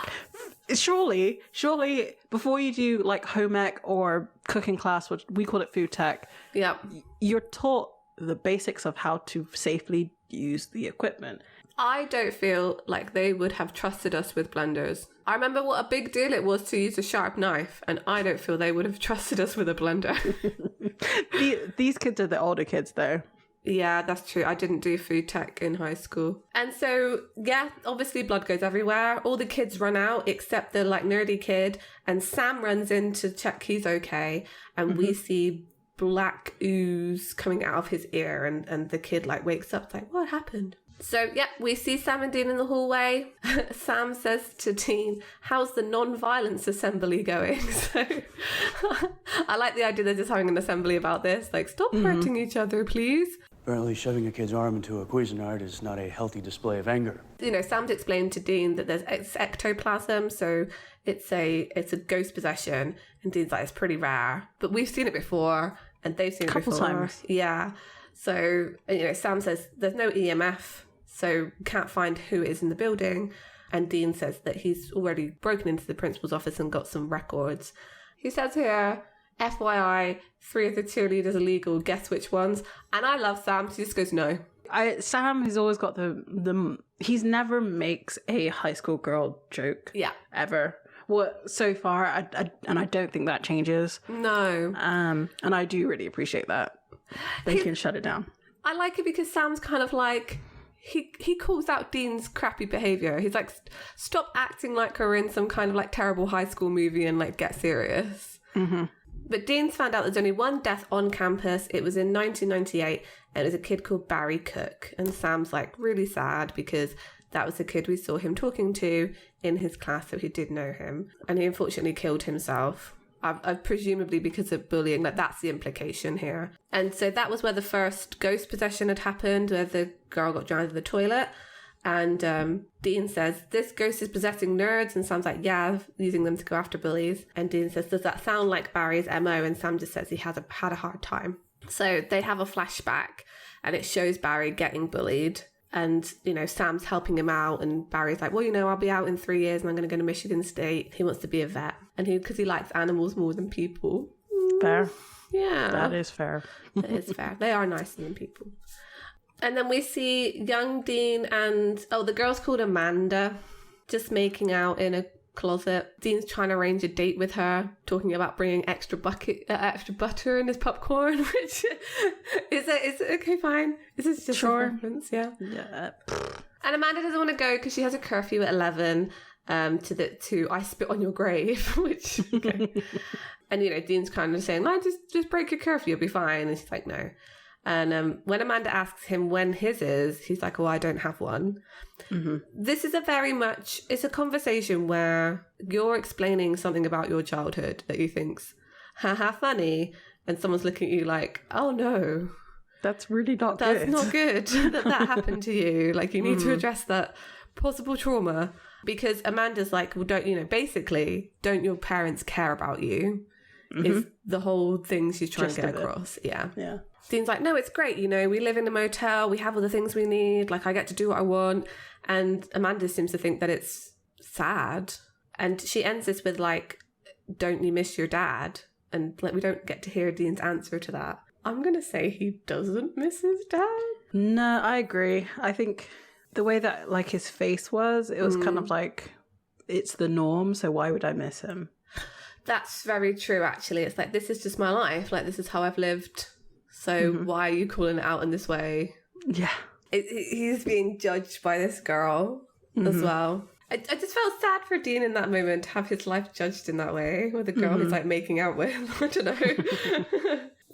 B: surely before you do like home ec or cooking class, which we call it food tech, you're taught the basics of how to safely use the equipment.
A: I don't feel like they would have trusted us with blenders. I remember what a big deal it was to use a sharp knife, and I don't feel they would have trusted us with a blender.
B: These kids are the older kids, though.
A: Yeah, that's true. I didn't do food tech in high school. And so, yeah, obviously blood goes everywhere. All the kids run out except the like nerdy kid, and Sam runs in to check he's okay, and we see black ooze coming out of his ear, and the kid like wakes up like, what happened? So, yeah, we see Sam and Dean in the hallway. Sam says to Dean, how's the non-violence assembly going? So, I like the idea they're just having an assembly about this. Like, stop hurting each other, please.
C: Apparently shoving a kid's arm into a Cuisinart is not a healthy display of anger.
A: You know, Sam's explained to Dean that it's ectoplasm, so it's a ghost possession. And Dean's like, it's pretty rare. But we've seen it before, and they've seen it before.
B: Couple times.
A: Yeah. So, you know, Sam says there's no EMF, so can't find who is in the building. And Dean says that he's already broken into the principal's office and got some records. He says here, FYI, 3 of the cheerleaders are legal. Guess which ones? And I love Sam. She just goes, no.
B: Sam has always got the he's never makes a high school girl joke.
A: Yeah.
B: Ever. Well, so far, and I don't think that changes.
A: No.
B: And I do really appreciate that. They can shut it down.
A: I like it because Sam's kind of like, he calls out Dean's crappy behaviour. He's like, stop acting like we're in some kind of like terrible high school movie and like get serious. Mm-hmm. But Dean's found out there's only one death on campus. It was in 1998 and it was a kid called Barry Cook. And Sam's like really sad because that was the kid we saw him talking to in his class, so he did know him. And he unfortunately killed himself. Presumably because of bullying, like that's the implication here. And so that was where the first ghost possession had happened, where the girl got drowned in the toilet. And Dean says, this ghost is possessing nerds. And Sam's like, yeah, using them to go after bullies. And Dean says, does that sound like Barry's MO? And Sam just says he had a hard time. So they have a flashback and it shows Barry getting bullied. And, you know, Sam's helping him out. And Barry's like, well, you know, I'll be out in 3 years and I'm going to go to Michigan State. He wants to be a vet. And because he likes animals more than people.
B: Fair.
A: Yeah.
B: That is fair.
A: That is fair. They are nicer than people. And then we see young Dean and, the girl's called Amanda, just making out in a closet. Dean's trying to arrange a date with her, talking about bringing extra butter in his popcorn, which is it okay, fine. Is this just a reference? Yeah.
B: Yeah.
A: And Amanda doesn't want to go because she has a curfew at 11 to I spit on your grave, which, okay. And, you know, Dean's kind of saying, no, just break your curfew, you'll be fine. And she's like, no. And when Amanda asks him when his is, he's like, oh, I don't have one. Mm-hmm. This is it's a conversation where you're explaining something about your childhood that you think's haha funny, and someone's looking at you like, oh no.
B: That's really not good.
A: That's not good that happened to you. Like, you need to address that possible trauma. Because Amanda's like, well, don't your parents care about you? Mm-hmm. Is the whole thing she's trying to get across. Yeah.
B: Yeah.
A: Dean's like, no, it's great. You know, we live in a motel. We have all the things we need. Like, I get to do what I want. And Amanda seems to think that it's sad. And she ends this with like, don't you miss your dad? And like, we don't get to hear Dean's answer to that. I'm going to say he doesn't miss his dad.
B: No, I agree. I think the way that like his face was, it was kind of like, it's the norm. So why would I miss him?
A: That's very true, actually. It's like, this is just my life. Like, this is how I've lived. So why are you calling it out in this way? Yeah. He's being judged by this girl as well. I just felt sad for Dean in that moment to have his life judged in that way with a girl he's like making out with. I don't know.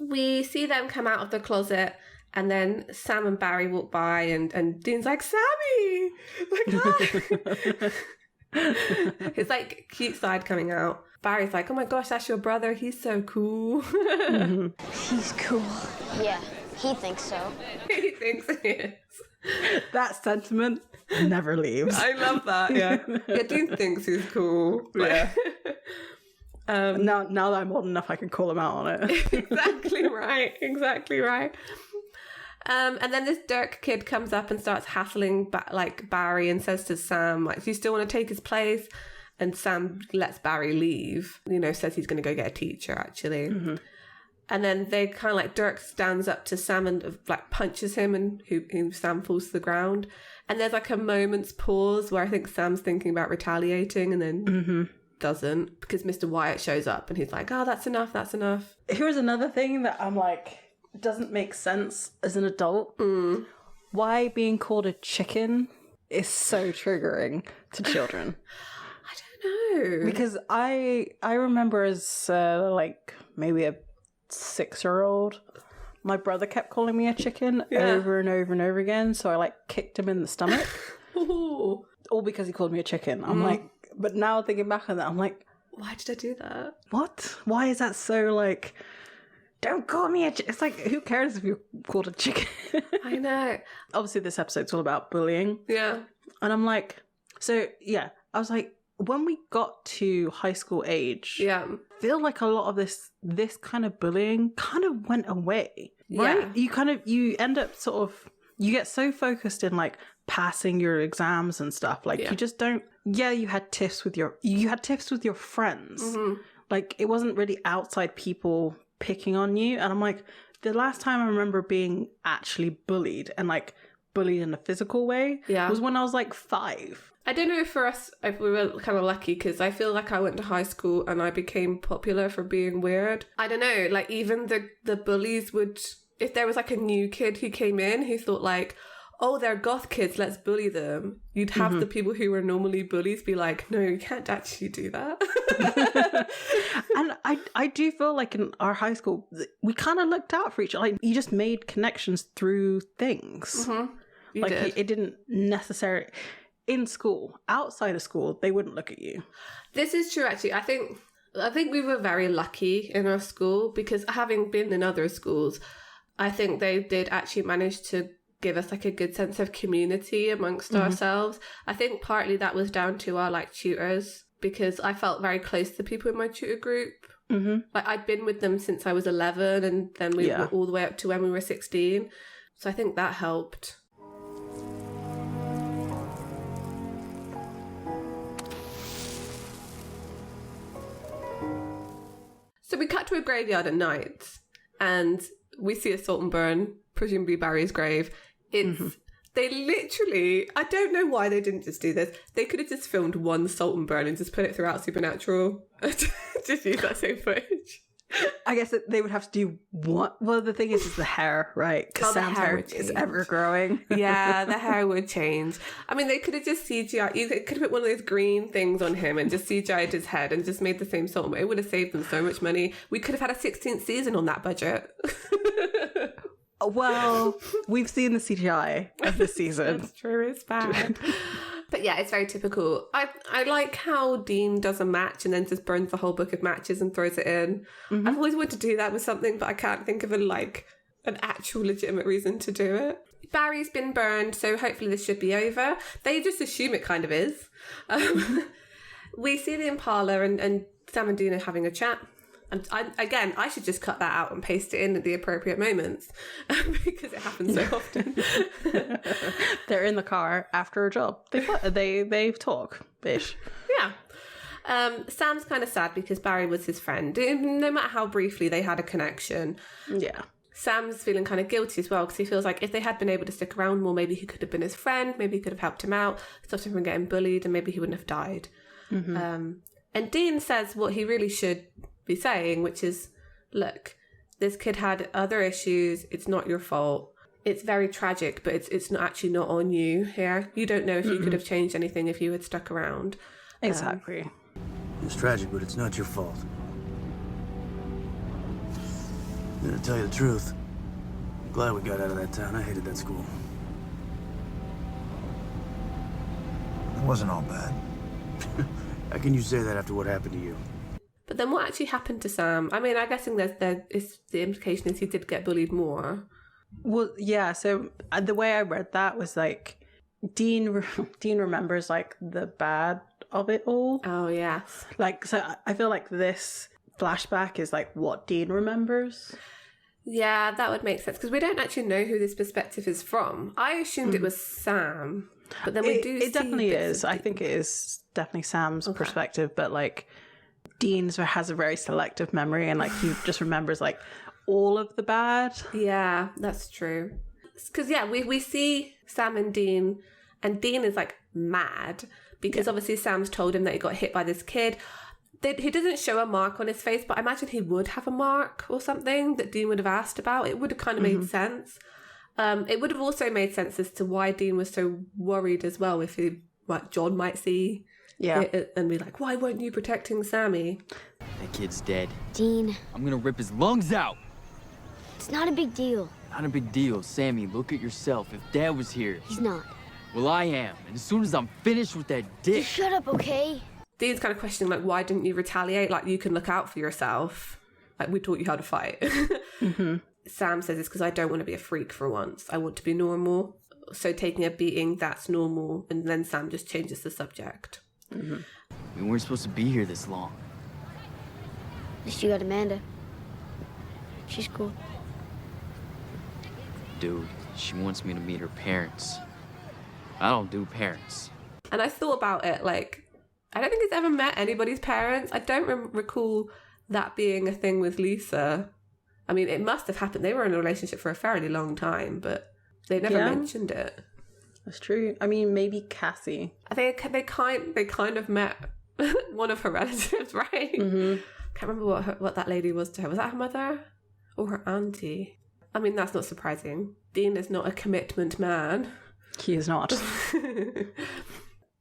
A: We see them come out of the closet and then Sam and Barry walk by and Dean's like, Sammy! Like, hi! His like cute side coming out. Barry's like, oh my gosh, that's your brother. He's so cool.
G: He's cool. Yeah, he thinks so.
A: He thinks he is.
B: That sentiment never leaves.
A: I love that, yeah. Yeah, Dean thinks he's cool.
B: Yeah. Now that I'm old enough, I can call him out on it.
A: Exactly right. And then this Dirk kid comes up and starts hassling Barry and says to Sam, like, do you still want to take his place? And Sam lets Barry leave, you know, says he's going to go get a teacher, actually. Mm-hmm. And then they kind of like, Dirk stands up to Sam and like punches him and who Sam falls to the ground. And there's like a moment's pause where I think Sam's thinking about retaliating and then doesn't, because Mr. Wyatt shows up and he's like, oh, that's enough.
B: Here's another thing that I'm like, doesn't make sense as an adult. Why being called a chicken is so triggering to children.
A: No.
B: Because I remember as like maybe a 6-year-old my brother kept calling me a chicken over and over and over again, so I like kicked him in the stomach.
A: Ooh.
B: All because he called me a chicken. I'm like, but now thinking back on that, I'm like,
A: why did I do that?
B: what? Why is that so like, don't call me a chicken? It's like, who cares if you're called a chicken?
A: I know.
B: Obviously, this episode's all about bullying.
A: Yeah.
B: And I'm like, so yeah, I was like, when we got to high school age,
A: Yeah.
B: I feel like a lot of this kind of bullying kind of went away, right?
A: Yeah.
B: You end up sort of, you get so focused in like passing your exams and stuff, like you just don't. Yeah, you had tiffs with your friends. Like it wasn't really outside people picking on you. And I'm like, the last time I remember being actually bullied and like bullied in a physical way was when I was like 5.
A: I don't know if for us, if we were kind of lucky, because I feel like I went to high school and I became popular for being weird. I don't know, like even the bullies would, if there was like a new kid who came in who thought like, oh, they're goth kids, let's bully them. You'd have the people who were normally bullies be like, no, you can't actually do that.
B: And I do feel like in our high school, we kind of looked out for each other. Like you just made connections through things.
A: You
B: like
A: did.
B: it didn't necessarily... In school, outside of school, they wouldn't look at you.
A: This is true, actually. I think we were very lucky in our school because having been in other schools, I think they did actually manage to give us like a good sense of community amongst ourselves. I think partly that was down to our like tutors because I felt very close to people in my tutor group. Like I'd been with them since I was 11 and then we were all the way up to when we were 16. So I think that helped. So we cut to a graveyard at night and we see a salt and burn, presumably Barry's grave. It's they literally, I don't know why they didn't just do this. They could have just filmed one salt and burn and just put it throughout Supernatural. Just use that same footage.
B: I guess that they would have to do what? Well, the thing is the hair, right? Because Sam's hair is ever growing.
A: Yeah, the hair would change. I mean, they could have just CGI. You could have put one of those green things on him and just CGI'd his head and just made the same salt. It would have saved them so much money. We could have had a 16th season on that budget.
B: Well, we've seen the CGI of this season.
A: That's true, it's bad. But yeah, it's very typical. I like how Dean does a match and then just burns the whole book of matches and throws it in. I've always wanted to do that with something, but I can't think of an actual legitimate reason to do it. Barry's been burned, so hopefully this should be over. They just assume it kind of is. We see the Impala and Sam and Dean are having a chat. And I should just cut that out and paste it in at the appropriate moments because it happens so often.
B: They're in the car after a job. They talk ish.
A: Yeah. Sam's kind of sad because Barry was his friend. No matter how briefly they had a connection.
B: Yeah.
A: Sam's feeling kind of guilty as well because he feels like if they had been able to stick around more, maybe he could have been his friend. Maybe he could have helped him out, stopped him from getting bullied, and maybe he wouldn't have died. And Dean says what he really should be saying, which is, look, this kid had other issues. It's not your fault. It's very tragic, but it's not actually not on you here. You don't know if you could have changed anything if you had stuck around.
B: Exactly.
C: It's tragic, but it's not your fault. To tell you the truth, I'm glad we got out of that town. I hated that school.
D: It wasn't all bad.
C: How can you say that after what happened to you?
A: But then what actually happened to Sam? I mean, I'm guessing the implication is he did get bullied more.
B: Well, yeah, so the way I read that was like Dean remembers like the bad of it all.
A: Oh, yes.
B: Like, so I feel like this flashback is like what Dean remembers.
A: Yeah, that would make sense because we don't actually know who this perspective is from. I assumed it was Sam, but then we do see...
B: It definitely is. I think it is definitely Sam's perspective, but like Dean has a very selective memory and like he just remembers like all of the bad.
A: Yeah, that's true. Because yeah, we see Sam and Dean is like mad because obviously Sam's told him that he got hit by this kid. He doesn't show a mark on his face, but I imagine he would have a mark or something that Dean would have asked about. It would have kind of made sense. It would have also made sense as to why Dean was so worried as well if John might see it and be like, why weren't you protecting Sammy?
H: That kid's dead.
G: Dean.
H: I'm gonna rip his lungs out.
G: It's not a big deal.
H: Not a big deal. Sammy, look at yourself. If Dad was here...
G: He's not.
H: Well, I am. And as soon as I'm finished with that dick...
G: Just shut up, okay?
A: Dean's kind of questioning, like, why didn't you retaliate? Like, you can look out for yourself. Like, we taught you how to fight. Sam says it's because I don't want to be a freak for once. I want to be normal. So taking a beating, that's normal. And then Sam just changes the subject.
H: We weren't supposed to be here this long.
G: At least you got Amanda. She's cool.
H: Dude, she wants me to meet her parents. I don't do parents.
A: And I thought about it, like, I don't think he's ever met anybody's parents. I don't recall that being a thing with Lisa. I mean, it must have happened. They were in a relationship for a fairly long time, but they never mentioned it.
B: That's true. I mean, maybe Cassie.
A: I think they kind of met one of her relatives, right? Can't remember what that lady was to her. Was that her mother or her auntie? I mean, that's not surprising. Dean is not a commitment man.
B: He is not.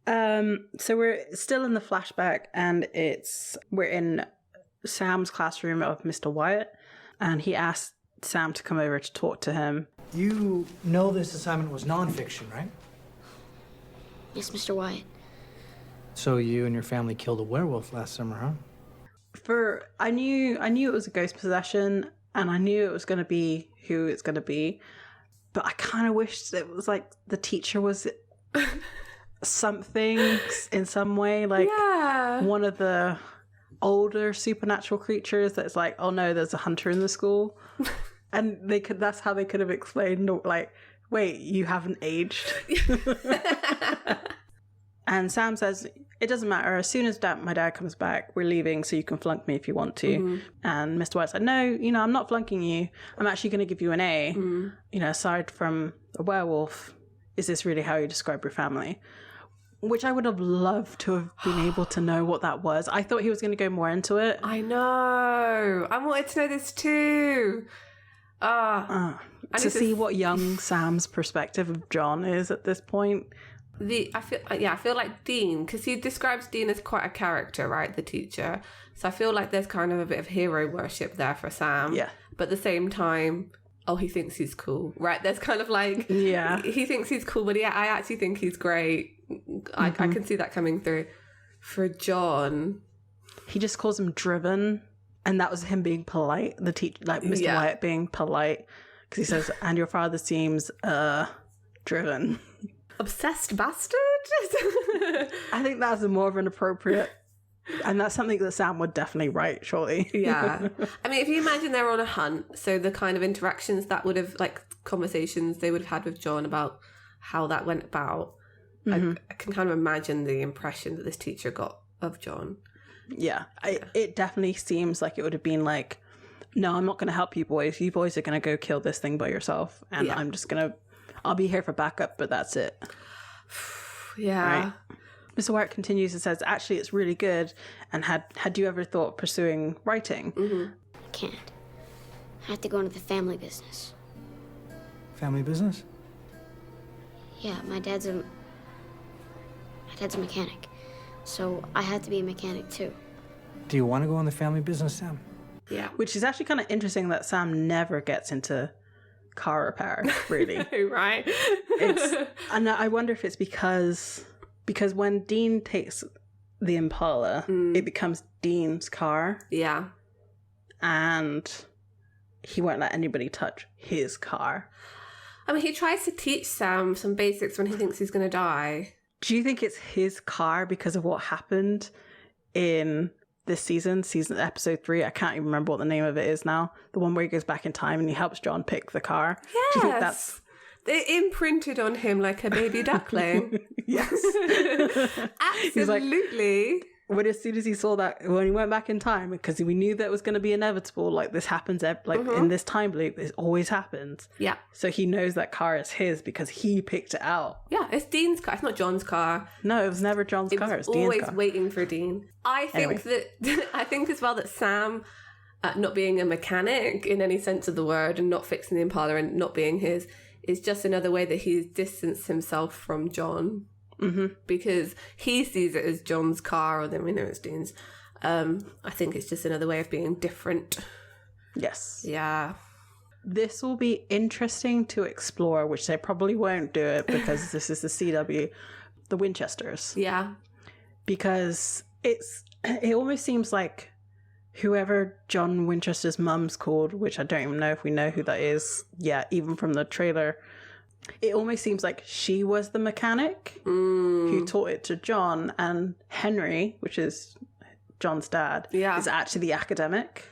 B: So we're still in the flashback, and we're in Sam's classroom of Mr. Wyatt, and he asked Sam to come over to talk to him.
F: You know this assignment was nonfiction, right?
G: Yes, Mr. Wyatt.
F: So you and your family killed a werewolf last summer, huh?
B: I knew it was a ghost possession, and I knew it was going to be who it's going to be, but I kind of wished it was like the teacher was something in some way, like one of the older supernatural creatures that's like, oh no, there's a hunter in the school. And that's how they could have explained, like, wait, you haven't aged. And Sam says, it doesn't matter. As soon as my dad comes back, we're leaving, so you can flunk me if you want to. And Mr. White said, no, I'm not flunking you. I'm actually going to give you an A. Aside from a werewolf, is this really how you describe your family? Which I would have loved to have been able to know what that was. I thought he was going to go more into it.
A: I know. I wanted to know this too.
B: To see what young Sam's perspective of John is at this point.
A: I feel like Dean, because he describes Dean as quite a character, right? The teacher. So I feel like there's kind of a bit of hero worship there for Sam.
B: Yeah.
A: But at the same time, he thinks he's cool, right? There's kind of like, he thinks he's cool, but I actually think he's great. I can see that coming through. For John,
B: he just calls him driven, and that was him being polite. The teacher, like Mr. Wyatt, being polite, because he says, "And your father seems driven."
A: Obsessed bastard.
B: I think that's more of an appropriate, and that's something that Sam would definitely write, surely.
A: Yeah. I mean, if you imagine they're on a hunt, so the kind of interactions that would have, like, conversations they would have had with John about how that went about, I can kind of imagine the impression that this teacher got of John.
B: Yeah. It definitely seems like it would have been like, no, I'm not going to help you boys. You boys are going to go kill this thing by yourself, and I'm just going to, I'll be here for backup, but that's it.
A: Yeah.
B: Right? Mr. Wyatt continues and says, actually, it's really good. And had you ever thought of pursuing writing?
G: I can't. I have to go into the family business.
F: Family business?
G: Yeah, my dad's a mechanic. So I have to be a mechanic too.
F: Do you want to go in the family business, Sam?
A: Yeah.
B: Which is actually kind of interesting that Sam never gets into car repair, really.
A: Right.
B: And I wonder if it's because when Dean takes the Impala, it becomes Dean's car.
A: Yeah.
B: And he won't let anybody touch his car.
A: I mean, he tries to teach Sam some basics when he thinks he's going to die.
B: Do you think it's his car because of what happened in this season episode 3? I can't even remember what the name of it is now. The one where he goes back in time and he helps John pick the car.
A: Yes.
B: Do you think that's...
A: They imprinted on him like a baby duckling.
B: Yes.
A: Absolutely.
B: Like, when as soon as he saw that, when he went back in time, because we knew that it was going to be inevitable, like this happens, in this time loop, it always happens.
A: Yeah.
B: So he knows that car is his because he picked it out.
A: Yeah, it's Dean's car. It's not John's car.
B: No, it was never John's car. It's Dean's
A: always
B: car.
A: Waiting for Dean. I think as well that Sam, not being a mechanic in any sense of the word and not fixing the Impala and not being his, is just another way that he's distanced himself from John. Because he sees it as John's car, or then we know it's Dean's. I think it's just another way of being different.
B: Yes.
A: Yeah.
B: this will be interesting to explore, which they probably won't do it because this is the CW, the Winchesters.
A: Yeah.
B: Because it almost seems like whoever John Winchester's mum's called, which I don't even know if we know who that is yet, even from the trailer, it almost seems like she was the mechanic who taught it to John, and Henry, which is John's dad, is actually the academic.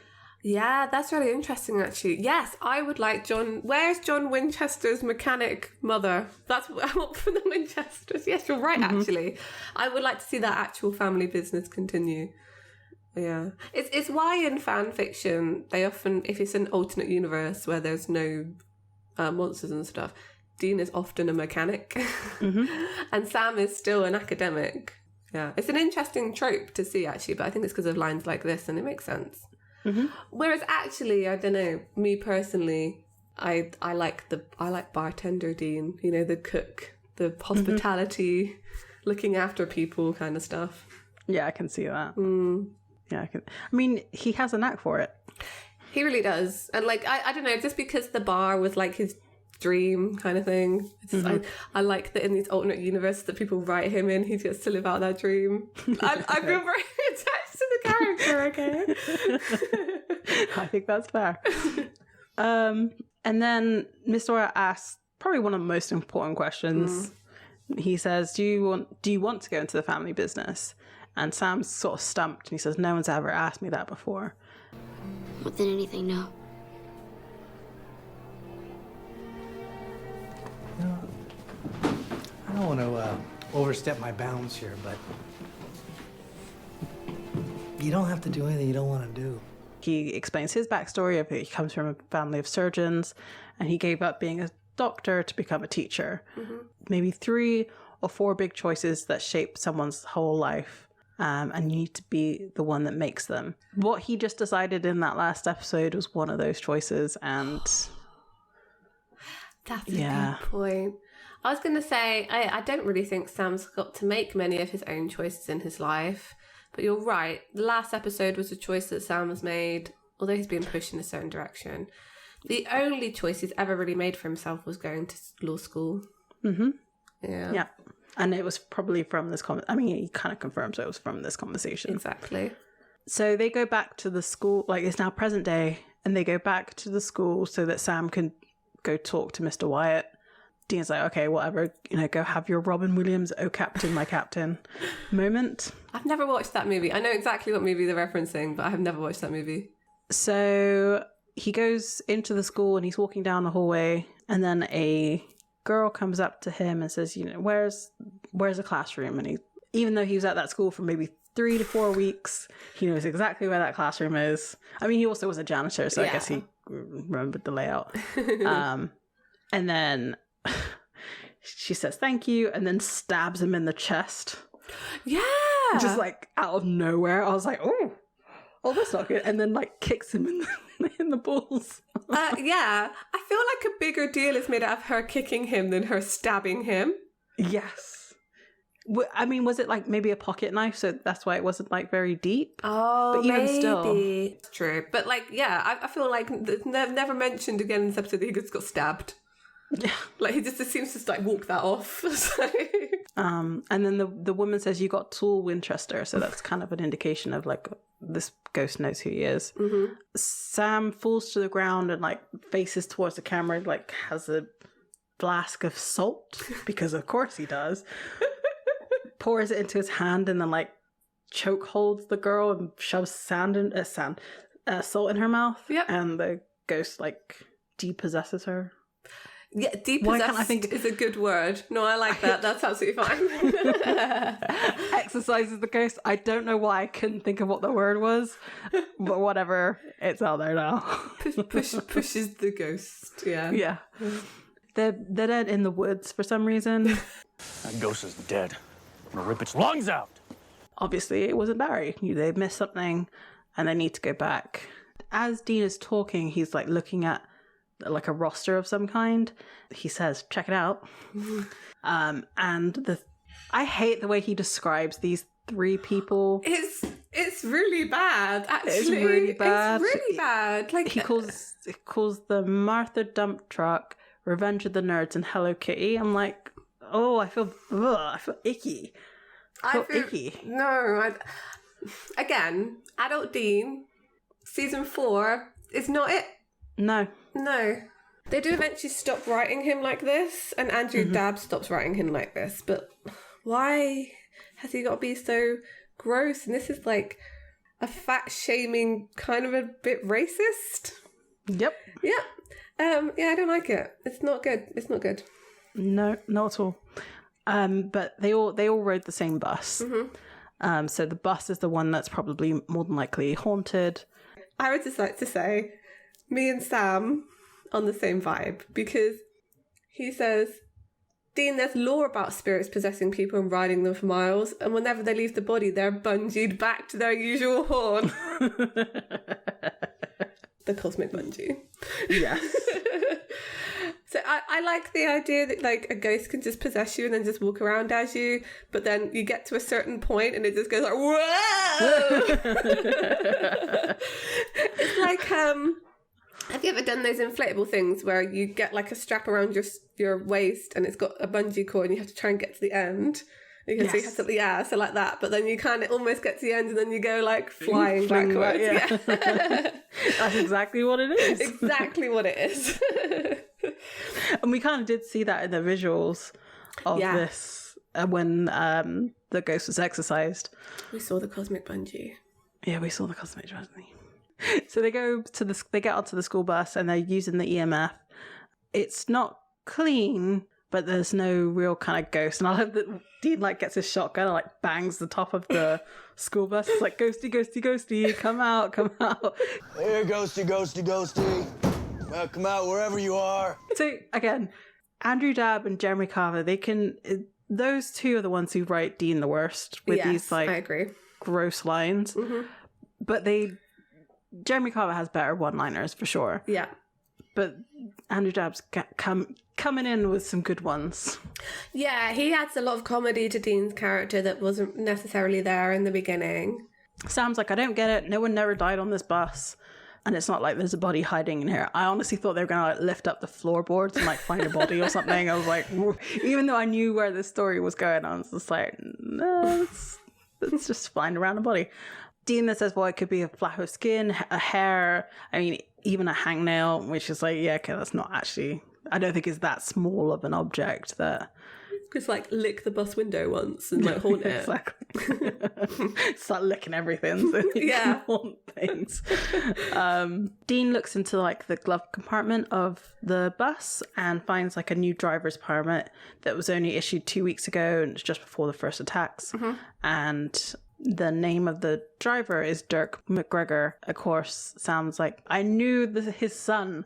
A: Yeah, that's really interesting, actually. Yes, I would like John... Where's John Winchester's mechanic mother? That's what I want from the Winchesters. Yes, you're right, actually. I would like to see that actual family business continue. Yeah. It's why in fan fiction, they often... If it's an alternate universe where there's no monsters and stuff, Dean is often a mechanic. And Sam is still an academic. Yeah. It's an interesting trope to see, actually, but I think it's because of lines like this, and it makes sense. Whereas actually, I don't know, me personally, I like bartender Dean, you know, the cook, the hospitality, looking after people kind of stuff.
B: Yeah, I can see that. Yeah, I mean, he has a knack for it.
A: He really does. And like, I don't know, just because the bar was like his dream kind of thing. I like that in these alternate universes that people write him in, he gets to live out that dream. I feel very attached to the character, okay?
B: I think that's fair. And then Mr. Wyatt asks probably one of the most important questions. He says, do you want to go into the family business? And Sam's sort of stumped, and he says, no one's ever asked me that before.
G: More than anything, no.
F: I don't want to overstep my bounds here, but you don't have to do anything you don't want to do.
B: He explains his backstory of he comes from a family of surgeons, and he gave up being a doctor to become a teacher. Maybe 3 or 4 big choices that shape someone's whole life, and you need to be the one that makes them. What he just decided in that last episode was one of those choices, and
A: that's a good point. I was going to say, I don't really think Sam's got to make many of his own choices in his life. But you're right. The last episode was a choice that Sam has made, although he's been pushed in a certain direction. The only choice he's ever really made for himself was going to law school. Yeah. And it was probably from this he kind of confirms it was from this conversation. Exactly.
B: So they go back to the school, like it's now present day, and they go back to the school so that Sam can go talk to Mr. Wyatt. Dean's like, okay, whatever, go have your Robin Williams, oh captain, my captain moment.
A: I've never watched that movie. I know exactly what movie they're referencing, but I have never watched that movie.
B: So he goes into the school and he's walking down the hallway, and then a girl comes up to him and says, where's the classroom? And even though he was at that school for maybe 3 to 4 weeks, he knows exactly where that classroom is. I mean, he also was a janitor, so I guess he remembered the layout. And then she says thank you, and then stabs him in the chest.
A: Yeah,
B: just like out of nowhere. I was like, oh, that's not good. And then like kicks him in the balls.
A: Yeah, I feel like a bigger deal is made out of her kicking him than her stabbing him.
B: Yes. I mean, was it like maybe a pocket knife, so that's why it wasn't like very deep?
A: Oh,
B: but even
A: maybe.
B: Still,
A: it's true. But like, yeah, I feel like they've never mentioned again in this episode that he just got stabbed. Yeah, like he just seems to like walk that off.
B: And then the woman says you got tall Winchester, so that's kind of an indication of like this ghost knows who he is. Sam falls to the ground and like faces towards the camera, like has a flask of salt because of course he does. Pours it into his hand and then like choke holds the girl and shoves salt in her mouth. Yep. And the ghost like depossesses her.
A: Yeah, depossessed is a good word. No, I like that. That's absolutely fine.
B: Exercises the ghost. I don't know why I couldn't think of what the word was, but whatever. It's out there now.
A: Pushes the ghost. Yeah.
B: Yeah. They're dead in the woods for some reason.
C: That ghost is dead. I'm gonna rip its lungs out.
B: Obviously, it wasn't Barry. They missed something, and they need to go back. As Dean is talking, he's like looking at like a roster of some kind. He says, check it out. And I hate the way he describes these 3 people.
A: It's really bad, actually.
B: It's really bad.
A: It's really bad. Like
B: it calls the Martha Dump Truck, Revenge of the Nerds, and Hello Kitty. I'm like, oh, I feel icky. I feel icky.
A: No, again, Adult Dean, season 4 is not it.
B: No.
A: They do eventually stop writing him like this, and Andrew Dabb stops writing him like this, but why has he got to be so gross? And this is like a fat-shaming, kind of a bit racist.
B: Yep.
A: Yeah. I don't like it. It's not good.
B: No, not at all. But they all rode the same bus. So the bus is the one that's probably more than likely haunted.
A: I would just like to say, me and Sam on the same vibe, because he says, Dean, there's lore about spirits possessing people and riding them for miles, and whenever they leave the body, they're bungeed back to their usual haunt. The cosmic bungee.
B: Yes.
A: So I like the idea that like a ghost can just possess you and then just walk around as you, but then you get to a certain point and it just goes like, whoa! It's like, have you ever done those inflatable things where you get like a strap around your waist and it's got a bungee cord and you have to try and get to the end? So you have to, so like that. But then you kind of almost get to the end and then you go like flying backwards. Yeah.
B: That's exactly what it is.
A: Exactly what it is.
B: And we kind of did see that in the visuals of this when the ghost was exorcised.
A: We saw the cosmic bungee.
B: Yeah, we saw the cosmic bungee. So they get onto the school bus and they're using the EMF. It's not clean, but there's no real kind of ghost. And I love that Dean like gets his shotgun and like bangs the top of the school bus. It's like, ghosty, ghosty, ghosty, come out.
C: Here, ghosty, ghosty, ghosty. Come out wherever you are.
B: So again, Andrew Dabb and Jeremy Carver, those two are the ones who write Dean the worst with these like,
A: I agree,
B: gross lines. But Jeremy Carver has better one-liners for sure.
A: Yeah.
B: But Andrew Dabb's coming in with some good ones.
A: Yeah, he adds a lot of comedy to Dean's character that wasn't necessarily there in the beginning.
B: Sam's like, I don't get it. No one never died on this bus. And it's not like there's a body hiding in here. I honestly thought they were going to like lift up the floorboards and like find a body or something. I was like, even though I knew where this story was going, I was just like, no, let's just find around a body. Dean that says, well, it could be a flash of skin, a hair, I mean, even a hangnail, which is like, yeah, okay, that's not actually, I don't think it's that small of an object that...
A: Just like lick the bus window once and like haunt it.
B: Exactly. Start licking everything so you can haunt things. Dean looks into like the glove compartment of the bus and finds like a new driver's permit that was only issued 2 weeks ago and it's just before the first attacks. And the name of the driver is Dirk McGregor. Of course, Sam's like, I knew his son.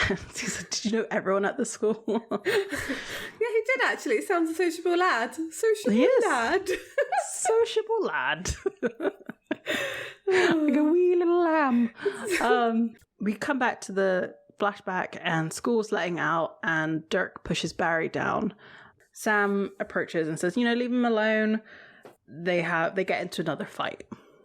B: He said, did you know everyone at the school?
A: Yeah, he did actually. Sounds a sociable lad.
B: Sociable lad. Like a wee little lamb. We come back to the flashback and school's letting out and Dirk pushes Barry down. Sam approaches and says, leave him alone. They get into another fight.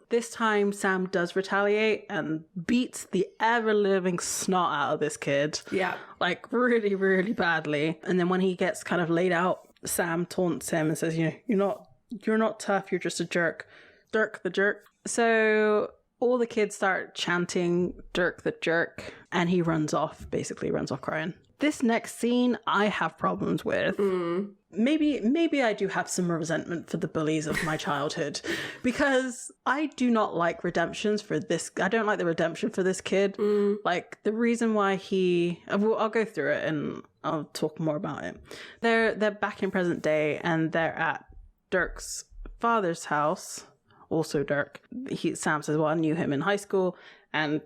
B: This time, Sam does retaliate and beats the ever-living snot out of this kid. Yeah. Like, really, really badly. And then when he gets kind of laid out, Sam taunts him and says, you're not tough, you're just a jerk. Dirk the jerk. So all the kids start chanting Dirk the jerk, and he runs off crying. This next scene, I have problems with. Maybe I do have some resentment for the bullies of my childhood because I do not like redemptions for this. I don't like the redemption for this kid. Like the reason why I'll go through it and I'll talk more about it. They're back in present day and they're at Dirk's father's house. Also Dirk. Sam says, well, I knew him in high school and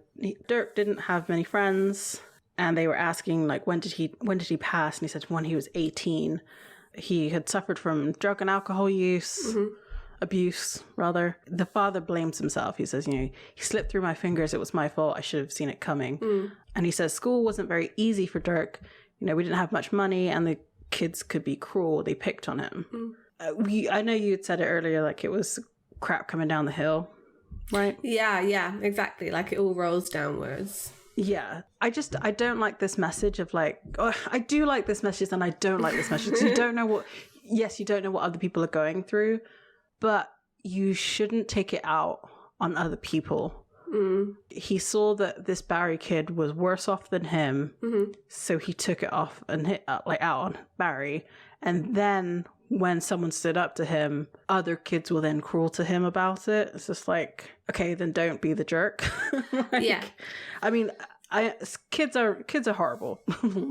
B: Dirk didn't have many friends. And they were asking like, when did he pass? And he said when he was 18. He had suffered from drug and alcohol abuse, rather. The father blames himself. He says, he slipped through my fingers. It was my fault. I should have seen it coming. And he says school wasn't very easy for Dirk. We didn't have much money and the kids could be cruel. They picked on him. I know you had said it earlier, like it was crap coming down the hill, right?
A: Yeah, exactly. Like it all rolls downwards.
B: Yeah. I don't like this message of like, oh, I do like this message and I don't like this message. You don't know what other people are going through, but you shouldn't take it out on other people. He saw that this Barry kid was worse off than him, so he took it off and hit out on Barry. And then when someone stood up to him, other kids were then cruel to him about it. It's just like, okay, then don't be the jerk.
A: Yeah.
B: I mean, kids are horrible.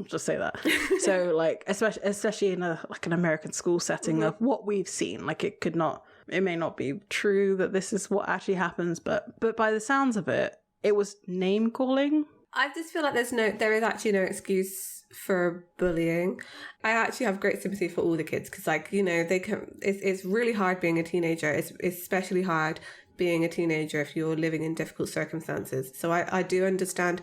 B: Just say that. So like, especially in an American school setting of what we've seen, like it may not be true that this is what actually happens, but by the sounds of it, it was name calling.
A: I just feel like there is actually no excuse for bullying. I actually have great sympathy for all the kids because, like, you know, it's really hard being a teenager. It's especially hard being a teenager if you're living in difficult circumstances. So I do understand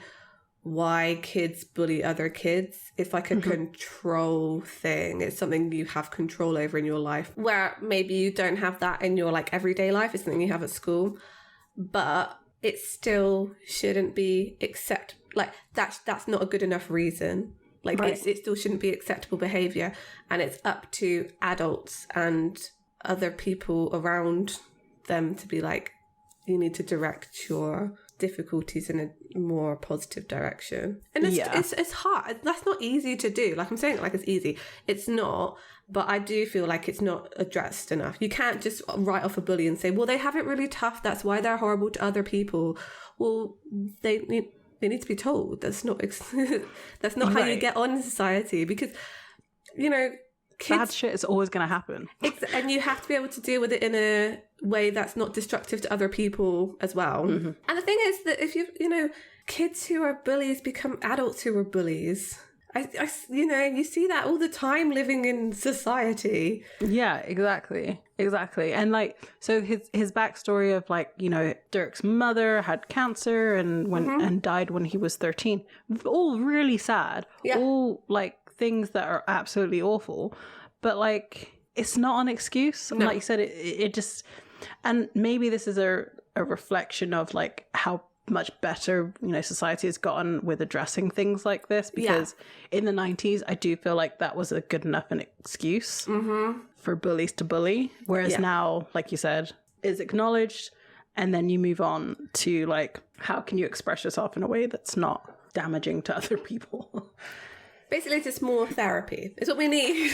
A: why kids bully other kids. It's like a control thing. It's something you have control over in your life, where maybe you don't have that in your like everyday life. It's something you have at school, but it still shouldn't be that's not a good enough reason. Like, right. It still shouldn't be acceptable behavior, and it's up to adults and other people around them to be like, you need to direct your difficulties in a more positive direction. And it's hard. That's not easy to do. Like, I'm saying it like it's easy. It's not, but I do feel like it's not addressed enough. You can't just write off a bully and say, well, they have it really tough, that's why they're horrible to other people. Well, they need to be told. That's not how you get on in society, because, you know, kids,
B: bad shit is always going to happen.
A: And you have to be able to deal with it in a way that's not destructive to other people as well. And the thing is that if you know, kids who are bullies become adults who are bullies. You know, you see that all the time living in society.
B: Yeah, exactly. And like, so his backstory of like, you know, Dirk's mother had cancer and died when he was 13. All really sad. Yeah. All like things that are absolutely awful. But like, it's not an excuse. No. Like you said, it just, and maybe this is a reflection of like how much better, you know, society has gotten with addressing things like this, because in the 90s I do feel like that was a good enough an excuse for bullies to bully, whereas now, like you said, is acknowledged, and then you move on to like, how can you express yourself in a way that's not damaging to other people.
A: Basically, just more therapy is what we need.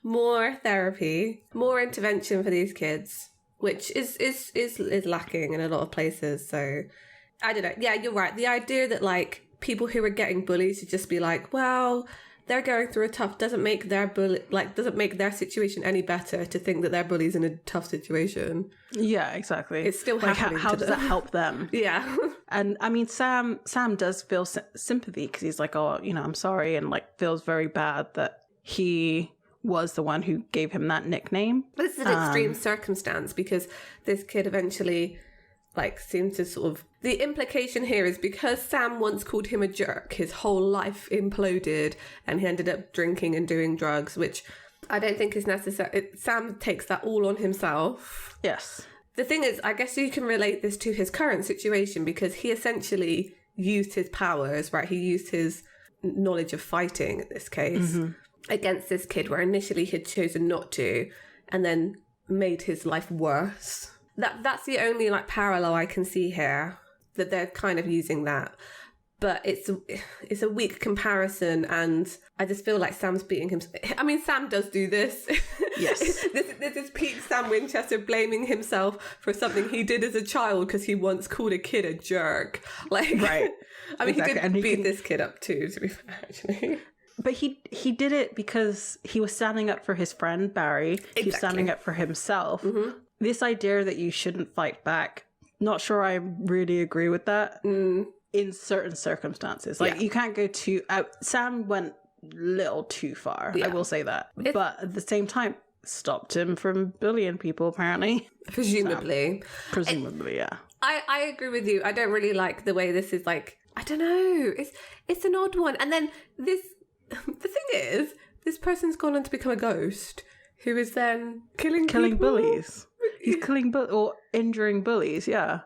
A: More therapy, more intervention for these kids, which is lacking in a lot of places. So I don't know. Yeah, you're right. The idea that like people who are getting bullied should just be like, well, they're going through a tough, doesn't make their situation any better to think that their bully's in a tough situation. Yeah, exactly. It's still like, happening. How does that help them? Yeah. And I mean, Sam does feel sympathy because he's like, oh, you know, I'm sorry, and like feels very bad that he was the one who gave him that nickname. This is an extreme circumstance because this kid eventually like seems to sort of, the implication here is because Sam once called him a jerk, his whole life imploded and he ended up drinking and doing drugs, which I don't think is necessary. Sam takes that all on himself. Yes. The thing is, I guess you can relate this to his current situation because he essentially used his powers, right? He used his knowledge of fighting in this case against this kid, where initially he'd chosen not to, and then made his life worse. That's the only like parallel I can see here, that they're kind of using that, but it's a weak comparison, and I just feel like Sam's beating him. I mean, Sam does do this. Yes. this is peak Sam Winchester blaming himself for something he did as a child because he once called a kid a jerk. Like, right. I mean, exactly. He did beat this kid up too, to be fair, actually. But he did it because he was standing up for his friend Barry. Exactly. He was standing up for himself. This idea that you shouldn't fight back, not sure I really agree with that in certain circumstances. Like, you can't go too out. Sam went a little too far, I will say that. But at the same time, stopped him from bullying people, apparently. Presumably. Yeah. I agree with you. I don't really like the way this is like, I don't know. It's an odd one. And then the thing is, this person's gone on to become a ghost who is then killing bullies. He's killing or injuring bullies, yeah.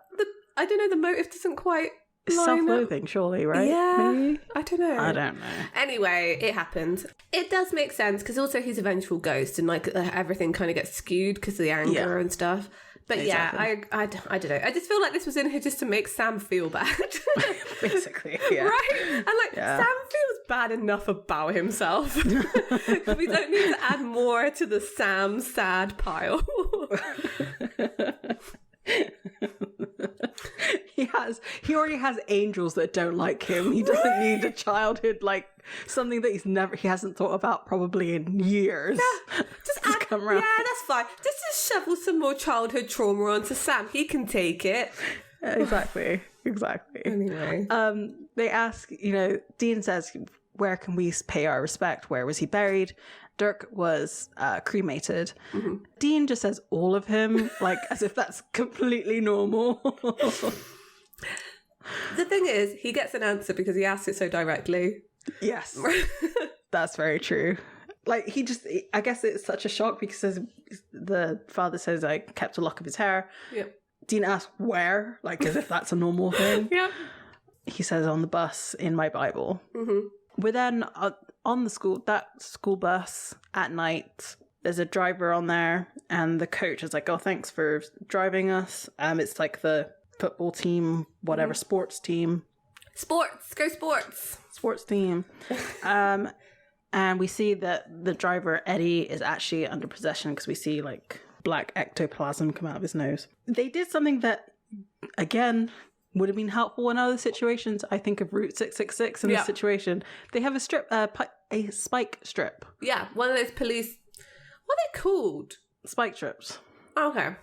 A: I don't know, the motive doesn't quite
B: self-loathing, surely, right?
A: Yeah.
B: Maybe?
A: I don't know. Anyway, it happened. It does make sense because also he's a vengeful ghost and like everything kind of gets skewed because of the anger and stuff. But exactly. I don't know. I just feel like this was in here just to make Sam feel bad.
B: Basically, yeah.
A: Right? And like, Sam feels bad enough about himself. We don't need to add more to the Sam sad pile.
B: He already has angels that don't like him. He doesn't need a childhood, like something that he hasn't thought about probably in years.
A: Yeah, just come around. Yeah, that's fine. Just shovel some more childhood trauma onto Sam. He can take it.
B: Exactly.
A: Anyway,
B: they ask, Dean says, "Where can we pay our respect? Where was he buried?" Dirk was cremated. Mm-hmm. Dean just says all of him, like as if that's completely normal.
A: The thing is, he gets an answer because he asks it so directly.
B: Yes, that's very true. Like I guess it's such a shock because the father says I kept a lock of his hair.
A: Yep.
B: Dean asks where, like as if that's a normal thing.
A: Yep.
B: He says on the bus in my Bible.
A: Mm-hmm.
B: We're then on the school bus at night. There's a driver on there, and the coach is like, "Oh, thanks for driving us." It's like the football team, whatever, sports team.
A: Sports, go sports.
B: Sports team. And we see that the driver, Eddie, is actually under possession because we see like black ectoplasm come out of his nose. They did something that, again, would have been helpful in other situations. I think of Route 666 in this situation. They have a spike strip.
A: Yeah, one of those police... What are they called?
B: Spike strips.
A: Okay.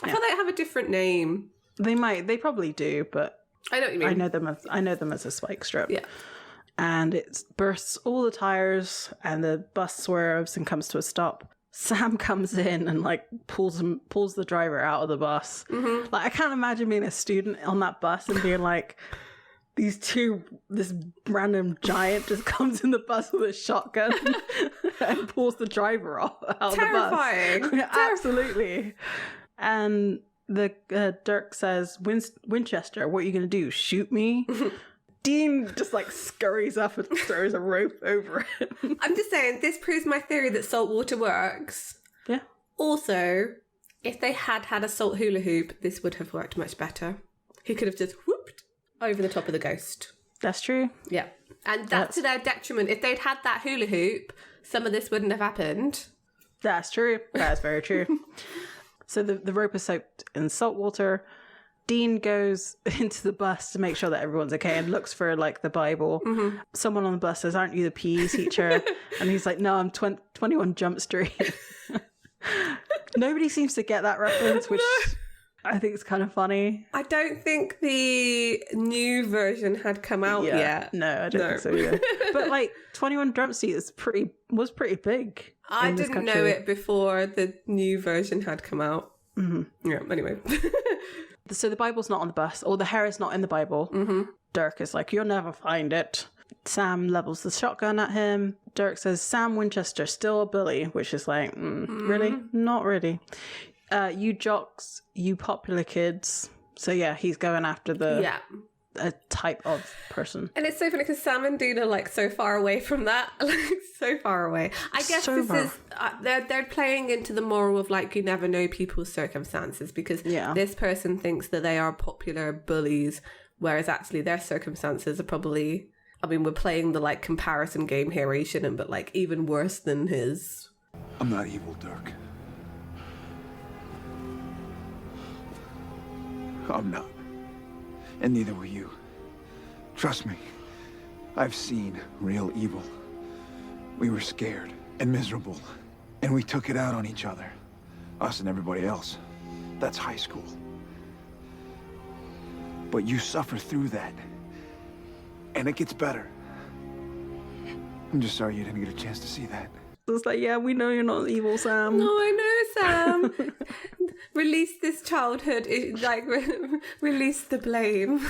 A: I thought they have a different name.
B: They probably do, but
A: I know what you mean.
B: I know them as a spike strip.
A: Yeah.
B: And it bursts all the tires, and the bus swerves and comes to a stop. Sam comes in and like pulls the driver out of the bus. Mm-hmm. Like I can't imagine being a student on that bus and being like, this random giant just comes in the bus with a shotgun and pulls the driver out of the bus.
A: Terrifying.
B: Absolutely. And the Dirk says, Winchester, what are you going to do? Shoot me? Dean just like scurries up and throws a rope over him.
A: I'm just saying, this proves my theory that salt water works.
B: Yeah.
A: Also, if they had a salt hula hoop, this would have worked much better. He could have just whooped over the top of the ghost.
B: That's true.
A: Yeah. And that's to their detriment. If they'd had that hula hoop, some of this wouldn't have happened.
B: That's true. That's very true. So the rope is soaked in salt water. Dean goes into the bus to make sure that everyone's okay and looks for like the Bible. Mm-hmm. Someone on the bus says, "Aren't you the PE teacher?" And he's like, "No, I'm 21 Jump Street." Nobody seems to get that reference, which I think is kind of funny.
A: I don't think the new version had come out yet.
B: No, I don't think so either. But like 21 Jump Street was pretty big.
A: I didn't know it before the new version had come out. Mm-hmm. Yeah, anyway.
B: So the Bible's not on the bus, or the hair is not in the Bible. Mm-hmm. Dirk is like, "You'll never find it." Sam levels the shotgun at him. Dirk says, "Sam Winchester, still a bully," which is like, really? Not really. You jocks, you popular kids. So yeah, he's going after a type of person.
A: And it's so funny because Sam and Dean are like so far away from that, like so far away. I guess is they're playing into the moral of like you never know people's circumstances because this person thinks that they are popular bullies, whereas actually their circumstances are probably, I mean, we're playing the like comparison game here where you shouldn't, but like even worse than his.
D: I'm not evil, Dirk. I'm not. And neither were you. Trust me, I've seen real evil. We were scared and miserable, and we took it out on each other. Us and everybody else. That's high school. But you suffer through that, and it gets better. I'm just sorry you didn't get a chance to see that.
B: It's like, yeah, we know you're not evil, Sam.
A: No, I know, Sam. Release this childhood, like, release the blame.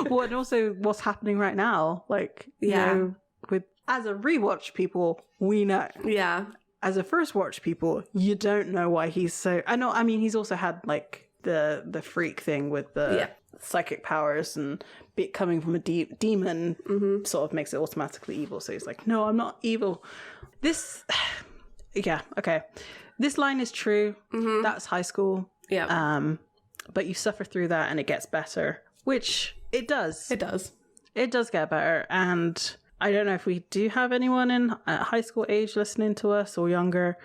B: Well, and also what's happening right now, like, you know, as a rewatch people, we know.
A: Yeah.
B: As a first watch people, you don't know why he's so... I mean, he's also had, like, the freak thing with the psychic powers and coming from a demon sort of makes it automatically evil. So he's like, no, I'm not evil. This, yeah, okay. This line is true. That's high school.
A: Yeah.
B: But you suffer through that and it gets better, which it does.
A: It does.
B: It does get better. And I don't know if we do have anyone in high school age listening to us or younger.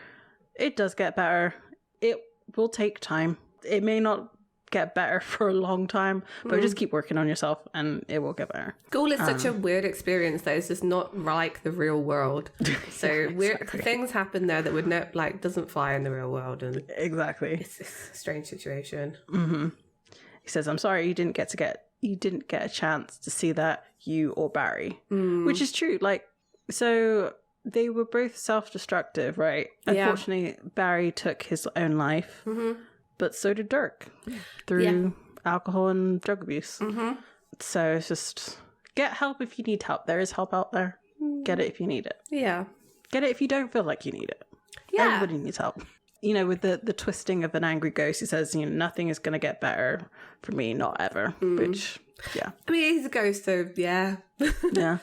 B: It does get better. It will take time. It may not get better for a long time, but just keep working on yourself and it will get better.
A: School is such a weird experience that it's just not like the real world. So weird things happen there that would doesn't fly in the real world, and
B: Exactly.
A: it's a strange situation.
B: He says, I'm sorry you didn't get a chance to see that, you or Barry. Which is true. Like, so they were both self-destructive, right?
A: Yeah.
B: Unfortunately, Barry took his own life. But so did Dirk through alcohol and drug abuse. So it's just get help if you need help. There is help out there. Get it if you need it.
A: Yeah.
B: Get it if you don't feel like you need it.
A: Yeah.
B: Everybody needs help. You know, with the twisting of an angry ghost, he says, you know, nothing is going to get better for me, not ever. Which, yeah.
A: I mean, he's a ghost, so yeah.
B: Yeah.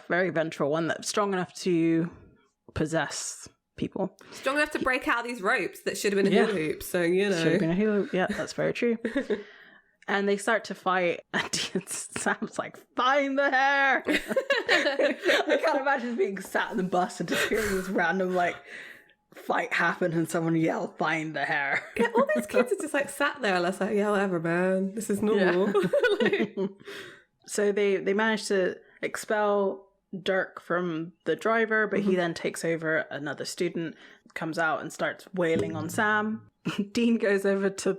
B: Very vengeful. One that's strong enough to possess people.
A: Strong enough to break out these ropes that should have been a hula hoop, so you know.
B: Should have been a hula hoop. Yeah, that's very true. And they start to fight, and Sam's like, find the hair! I can't imagine being sat in the bus and just hearing this random, like, fight happen and someone yell, find the hair.
A: Yeah, all these kids are just, like, sat there, let's like, yeah, whatever, man. This is normal.
B: Yeah. So they manage to expel Dirk from the driver, but he then takes over another student, comes out and starts wailing on Sam. Dean goes over to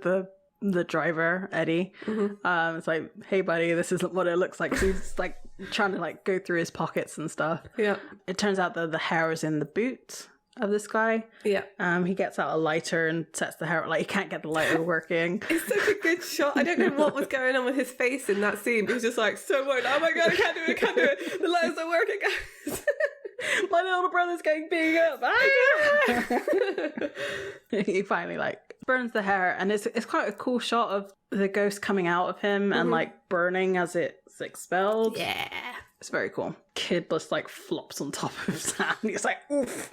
B: the driver, Eddie. It's like, hey buddy, this isn't what it looks like. So he's like trying to like go through his pockets and stuff.
A: Yeah.
B: It turns out that the hair is in the boot of this guy.
A: Yeah.
B: He gets out a lighter and sets the hair, like he can't get the lighter working.
A: It's such a good shot. I don't know what was going on with his face in that scene. He was just like so worried. Oh my god, I can't do it. The lighters are working, guys.
B: My little brother's getting beat up. He finally like burns the hair, and it's quite a cool shot of the ghost coming out of him and like burning as it's expelled.
A: Yeah.
B: It's very cool. Kid just like flops on top of Sam. He's like, oof,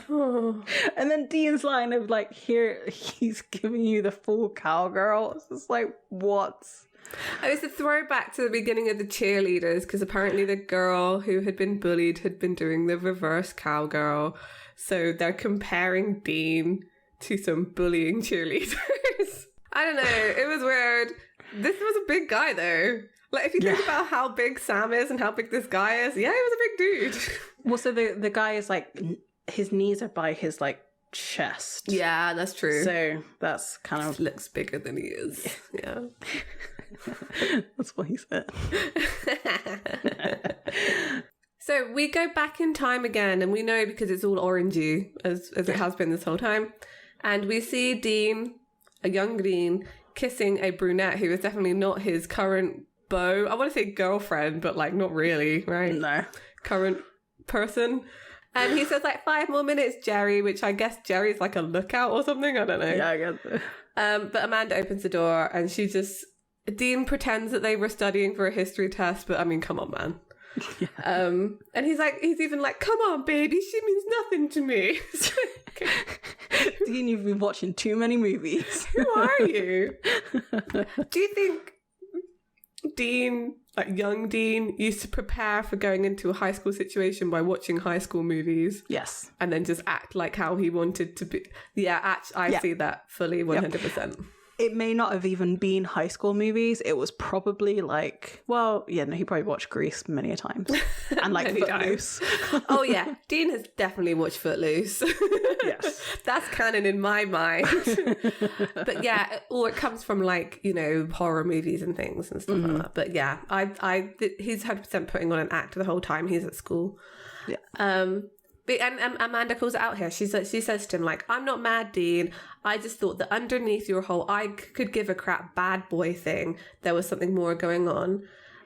B: oof. And then Dean's line of like, here, he's giving you the full cowgirl. It's just like, what?
A: It was a throwback to the beginning of the cheerleaders, because apparently the girl who had been bullied had been doing the reverse cowgirl. So they're comparing Dean to some bullying cheerleaders. I don't know. It was weird. This was a big guy though. Like, if you think about how big Sam is and how big this guy is, yeah, he was a big dude.
B: Well, so the guy is like, his knees are by his like chest.
A: Yeah, that's true.
B: So that's kind of
A: looks bigger than he is. Yeah.
B: That's what he said.
A: So we go back in time again, and we know because it's all orangey, as it has been this whole time. And we see Dean, a young Dean, kissing a brunette who is definitely not his current beau. I want to say girlfriend, but like not really, right?
B: No.
A: Current person. And he says like 5 more minutes, Jerry, which I guess Jerry's like a lookout or something. I don't know.
B: Yeah, I guess so.
A: But Amanda opens the door and Dean pretends that they were studying for a history test, but I mean, come on, man. Yeah. And he's even like, come on, baby, she means nothing to me.
B: Dean, you've been watching too many movies.
A: Who are you? Do you think Dean, like young Dean, used to prepare for going into a high school situation by watching high school movies?
B: Yes.
A: And then just act like how he wanted to be? Yeah, I see that fully, 100%. Yep.
B: It may not have even been high school movies. It was probably like, he probably watched Grease many a times. And like Footloose.
A: Oh yeah, Dean has definitely watched Footloose. Yes. That's canon in my mind. But yeah, or it comes from like, horror movies and things and stuff like that. But yeah, he's 100% putting on an act the whole time he's at school. Yeah. And Amanda calls it out here. She says to him, like, I'm not mad, Dean. I just thought that underneath your whole I could give a crap bad boy thing, there was something more going on.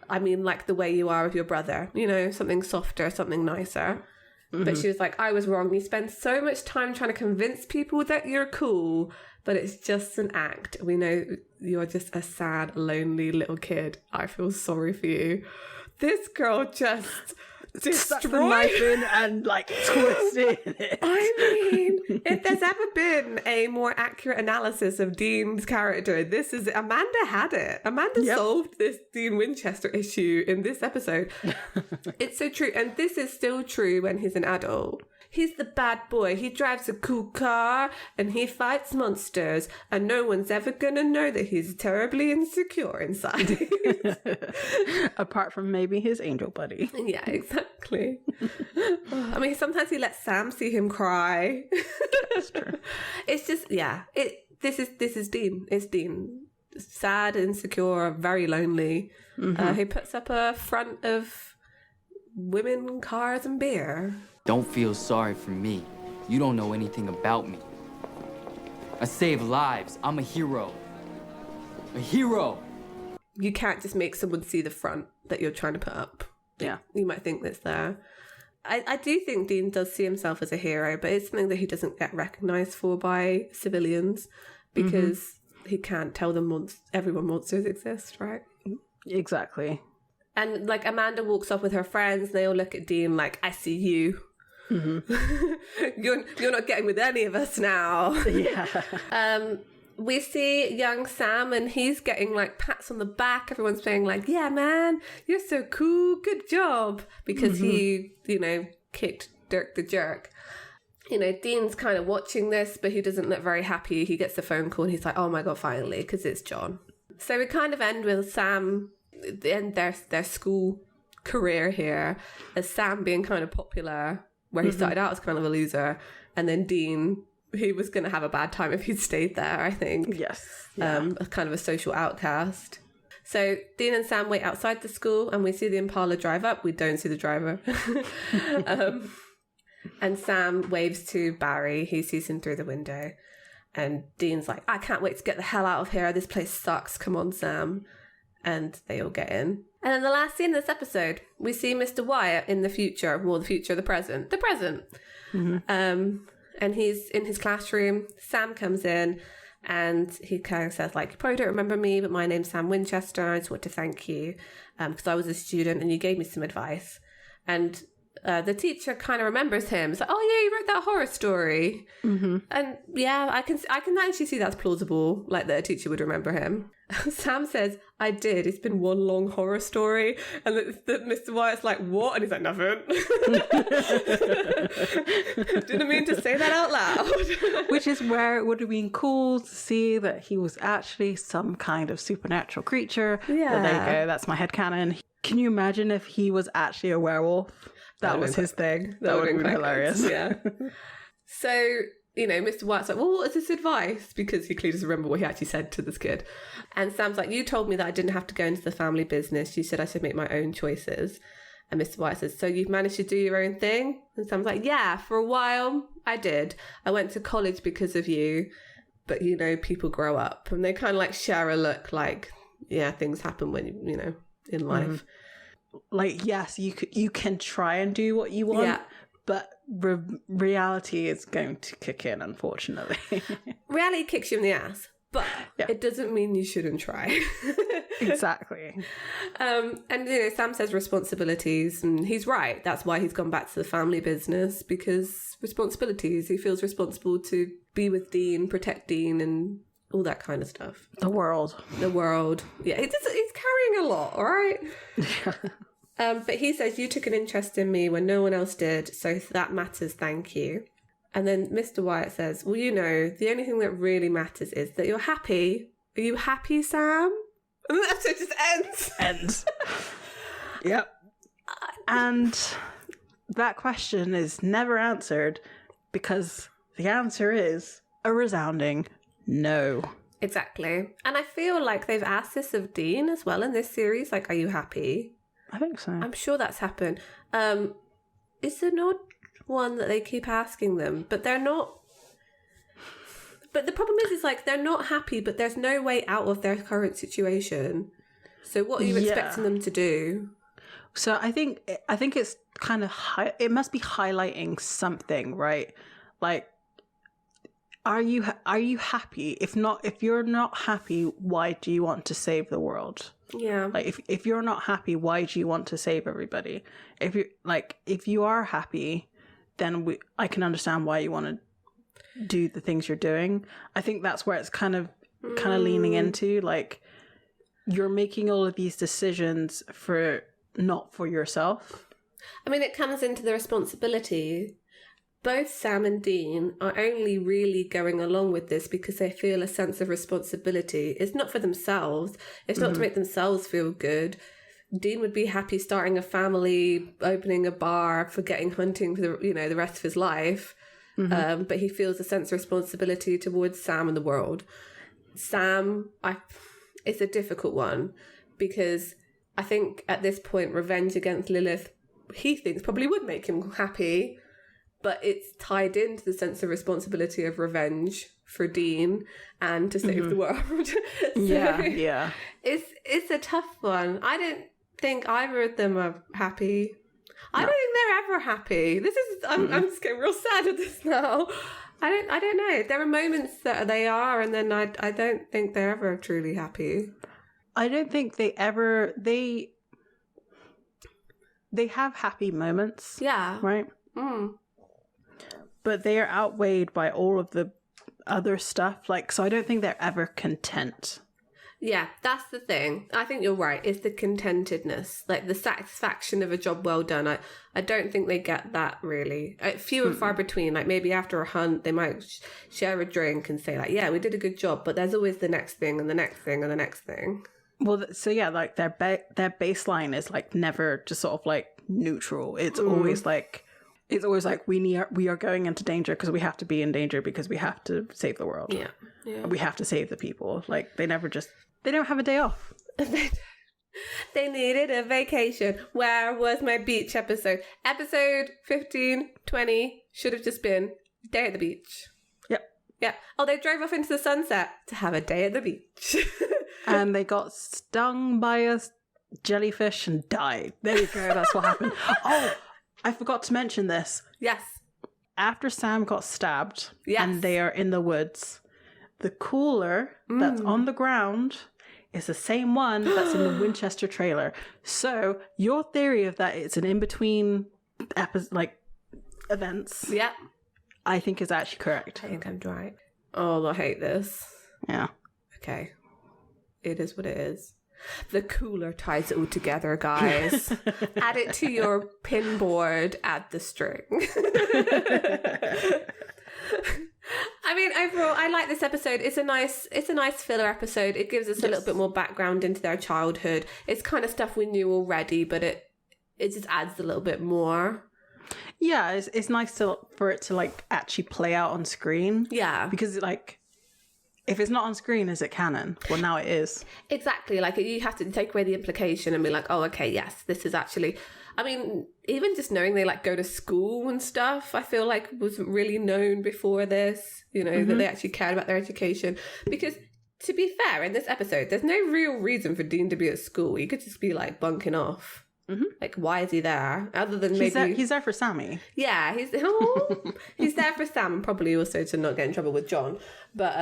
A: I mean, like the way you are with your brother, something softer, something nicer. But she was like, I was wrong. You spend so much time trying to convince people that you're cool, but it's just an act. We know you're just a sad, lonely little kid. I feel sorry for you. This girl just
B: stuck the knife in and like twisted it.
A: I mean, if there's ever been a more accurate analysis of Dean's character, this is Amanda had it. Amanda solved this Dean Winchester issue in this episode. It's so true, and this is still true when he's an adult. He's the bad boy. He drives a cool car and he fights monsters, and no one's ever gonna know that he's terribly insecure inside.
B: Apart from maybe his angel buddy.
A: Yeah, exactly. I mean, sometimes he lets Sam see him cry.
B: That's true.
A: It's just, this is Dean. It's Dean. Sad, insecure, very lonely. He puts up a front of women, cars, and beer.
H: Don't feel sorry for me. You don't know anything about me. I save lives. I'm a hero. A hero!
A: You can't just make someone see the front that you're trying to put up.
B: Yeah.
A: You might think that's there. I do think Dean does see himself as a hero, but it's something that he doesn't get recognised for by civilians because he can't tell them everyone monsters exist, right?
B: Exactly.
A: And like Amanda walks off with her friends, and they all look at Dean like, I see you. You're not getting with any of us now.
B: Yeah.
A: We see young Sam, and he's getting like pats on the back. Everyone's saying like, yeah, man, you're so cool. Good job. Because he, kicked Dirk the jerk. Dean's kind of watching this, but he doesn't look very happy. He gets the phone call and he's like, oh my God, finally, because it's John. So we kind of end with Sam and their school career here as Sam being kind of popular, where he started out as kind of a loser, and then Dean, who was going to have a bad time if he'd stayed there, I think.
B: Yes.
A: A kind of a social outcast. So Dean and Sam wait outside the school, and we see the Impala drive up. We don't see the driver. And Sam waves to Barry. He sees him through the window. And Dean's like, I can't wait to get the hell out of here. This place sucks. Come on, Sam. And they all get in. And then the last scene of this episode, we see Mr. Wyatt in the future. Well, the future, the present. The present. And he's in his classroom. Sam comes in and he kind of says, like, you probably don't remember me, but my name's Sam Winchester. I just want to thank you because I was a student and you gave me some advice. And the teacher kind of remembers him. It's like, oh yeah, you wrote that horror story. And yeah, I can actually see that's plausible, like that a teacher would remember him. Sam says, I did. It's been one long horror story. And that Mr. Wyatt's like, what? And he's like, nothing. Didn't mean to say that out loud.
B: Which is where it would have been cool to see that he was actually some kind of supernatural creature.
A: Yeah.
B: But there you go. That's my headcanon. Can you imagine if he was actually a werewolf? That was his thing. That would have been hilarious.
A: Yeah. So, Mr. Wyatt's like, well, what is this advice? Because he clearly doesn't remember what he actually said to this kid. And Sam's like, you told me that I didn't have to go into the family business. You said I should make my own choices. And Mr. Wyatt says, so you've managed to do your own thing? And Sam's like, yeah, for a while I did. I went to college because of you. But, people grow up. And they kind of like share a look like, yeah, things happen when, in life.
B: Like, yes, you can try and do what you want, but reality is going to kick in, unfortunately.
A: Reality kicks you in the ass, but it doesn't mean you shouldn't try.
B: Exactly.
A: And Sam says responsibilities, and he's right. That's why he's gone back to the family business, because responsibilities. He feels responsible to be with Dean, protect Dean, and all that kind of stuff. The world. Yeah, he's carrying a lot, all right? But he says, you took an interest in me when no one else did, so if that matters, thank you. And then Mr. Wyatt says, well, the only thing that really matters is that you're happy. Are you happy, Sam? And the episode just ends.
B: Yep. And that question is never answered because the answer is a resounding no.
A: Exactly. And I feel like they've asked this of Dean as well in this series. Like, are you happy?
B: I think so.
A: I'm sure that's happened. It's an odd one that they keep asking them, but they're not. But the problem is like they're not happy, but there's no way out of their current situation. So what are you expecting them to do?
B: So I think it's kind of it must be highlighting something, right? Like, are you happy? If you're not happy, why do you want to save the world?
A: Yeah.
B: Like, if you're not happy, why do you want to save everybody? If you are happy, then I can understand why you want to do the things you're doing. I think that's where it's kind of leaning into, like, you're making all of these decisions not for yourself.
A: I mean, it comes into the responsibility. Both Sam and Dean are only really going along with this because they feel a sense of responsibility. It's not for themselves. It's not to make themselves feel good. Dean would be happy starting a family, opening a bar, forgetting hunting for the rest of his life. But he feels a sense of responsibility towards Sam and the world. Sam, it's a difficult one because I think at this point, revenge against Lilith, he thinks probably would make him happy, but it's tied into the sense of responsibility of revenge for Dean and to save the world.
B: Yeah.
A: It's a tough one. I don't think either of them are happy. I don't think they're ever happy. I'm just getting real sad at this now. I don't know. There are moments that they are, and then I don't think they're ever truly happy.
B: I don't think they have happy moments.
A: Yeah.
B: Right? But they are outweighed by all of the other stuff. Like, so I don't think they're ever content.
A: Yeah, that's the thing. I think you're right. It's the contentedness, like the satisfaction of a job well done. I don't think they get that really. Few and far between. Like maybe after a hunt, they might share a drink and say like, yeah, we did a good job. But there's always the next thing and the next thing and the next thing.
B: Well, so yeah, like their baseline is like never just sort of like neutral. It's always like we are going into danger because we have to be in danger because we have to save the world.
A: Yeah.
B: We have to save the people. Like they don't have a day off.
A: They needed a vacation. Where was my beach episode? Episode 15, 20 should have just been day at the beach.
B: Yep.
A: Yeah. Oh, they drove off into the sunset to have a day at the beach.
B: And they got stung by a jellyfish and died. There you go. That's what happened. Oh, I forgot to mention this.
A: Yes.
B: After Sam got stabbed and they are in the woods, the cooler that's on the ground is the same one that's in the Winchester trailer. So your theory of that it's an in-between events, I think is actually correct.
A: I think I'm right. Oh, I hate this.
B: Yeah.
A: Okay. It is what it is. The cooler ties it all together, guys. Add it to your pin board, add the string. I mean, overall, I like this episode. It's a nice filler episode. It gives us a little bit more background into their childhood. It's kind of stuff we knew already, but it just adds a little bit more.
B: Yeah, it's nice for it to like actually play out on screen. Yeah, because like, if it's not on screen, is it canon? Well, now it is. Exactly.
A: Like, you have to take away the implication and be like, oh, okay, yes, this is actually... I mean, even just knowing they, like, go to school and stuff, I feel like wasn't really known before this, that they actually cared about their education. Because, to be fair, in this episode, there's no real reason for Dean to be at school. He could just be, like, bunking off. Like, why is he there? Other than maybe...
B: He's there for Sammy.
A: Yeah, he's there for Sam and probably also to not get in trouble with John. But,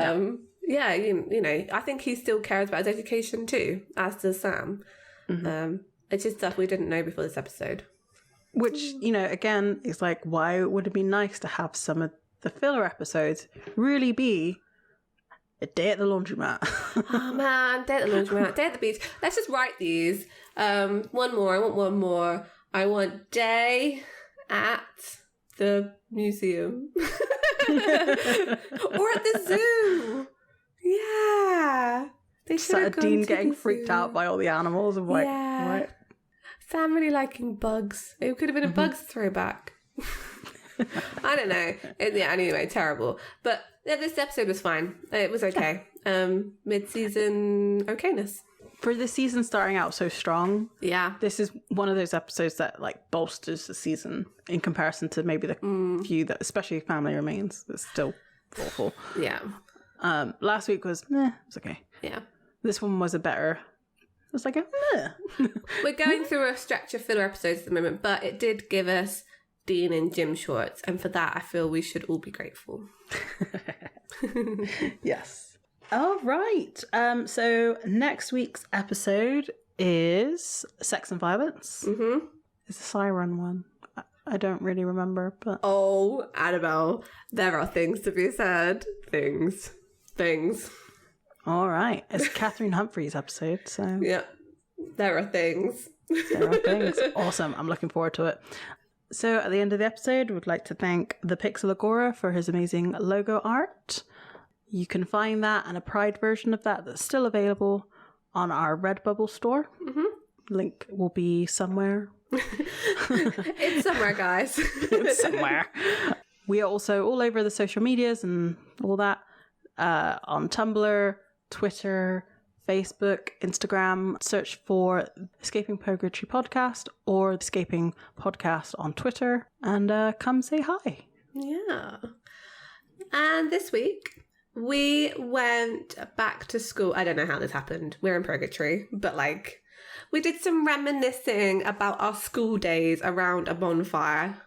A: yeah, I think he still cares about his education too, as does Sam. It's just stuff we didn't know before this episode.
B: Which, again, is like, why would it be nice to have some of the filler episodes really be a day at the laundromat?
A: Oh, man, day at the laundromat, day at the beach. Let's just write these. One more. I want one more. I want day at the museum. Or at the zoo. Yeah. They should have gone
B: Dean
A: to
B: getting
A: the
B: freaked
A: zoo.
B: out by all the animals. I'm like, what?
A: Sam really liking bugs. It could have been a bugs throwback. I don't know. Anyway, terrible. But yeah, this episode was fine. It was okay. Mid-season okayness.
B: For the season starting out so strong, this is one of those episodes that like bolsters the season in comparison to maybe the few that, especially Family Remains, that's still awful.
A: Yeah.
B: Last week was, it was okay.
A: Yeah.
B: This one was a better was like,
A: We're going through a stretch of filler episodes at the moment, but it did give us Dean in gym shorts, and for that I feel we should all be grateful.
B: Yes. All right. So next week's episode is Sex and Violence.
A: Mm-hmm.
B: It's the Siren one. I don't really remember, but...
A: Oh, Annabelle, there are things to be said. Things.
B: All right. It's Catherine Humphrey's episode, so...
A: Yeah, there are things.
B: There are things. Awesome. I'm looking forward to it. So at the end of the episode, we'd like to thank the Pixel Agora for his amazing logo art. You can find that and a Pride version of that that's still available on our Redbubble store. Mm-hmm. Link will be somewhere.
A: It's somewhere, guys.
B: It's somewhere. We are also all over the social medias and all that, on Tumblr, Twitter, Facebook, Instagram. Search for Escaping Purgatory Podcast or Escaping Podcast on Twitter, and come say hi.
A: Yeah. And this week we went back to school. I don't know how this happened. We're in purgatory, but like we did some reminiscing about our school days around a bonfire.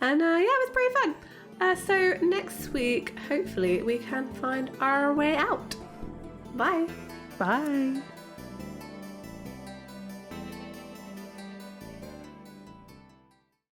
A: And yeah, it was pretty fun. So next week, hopefully we can find our way out. Bye.
B: Bye.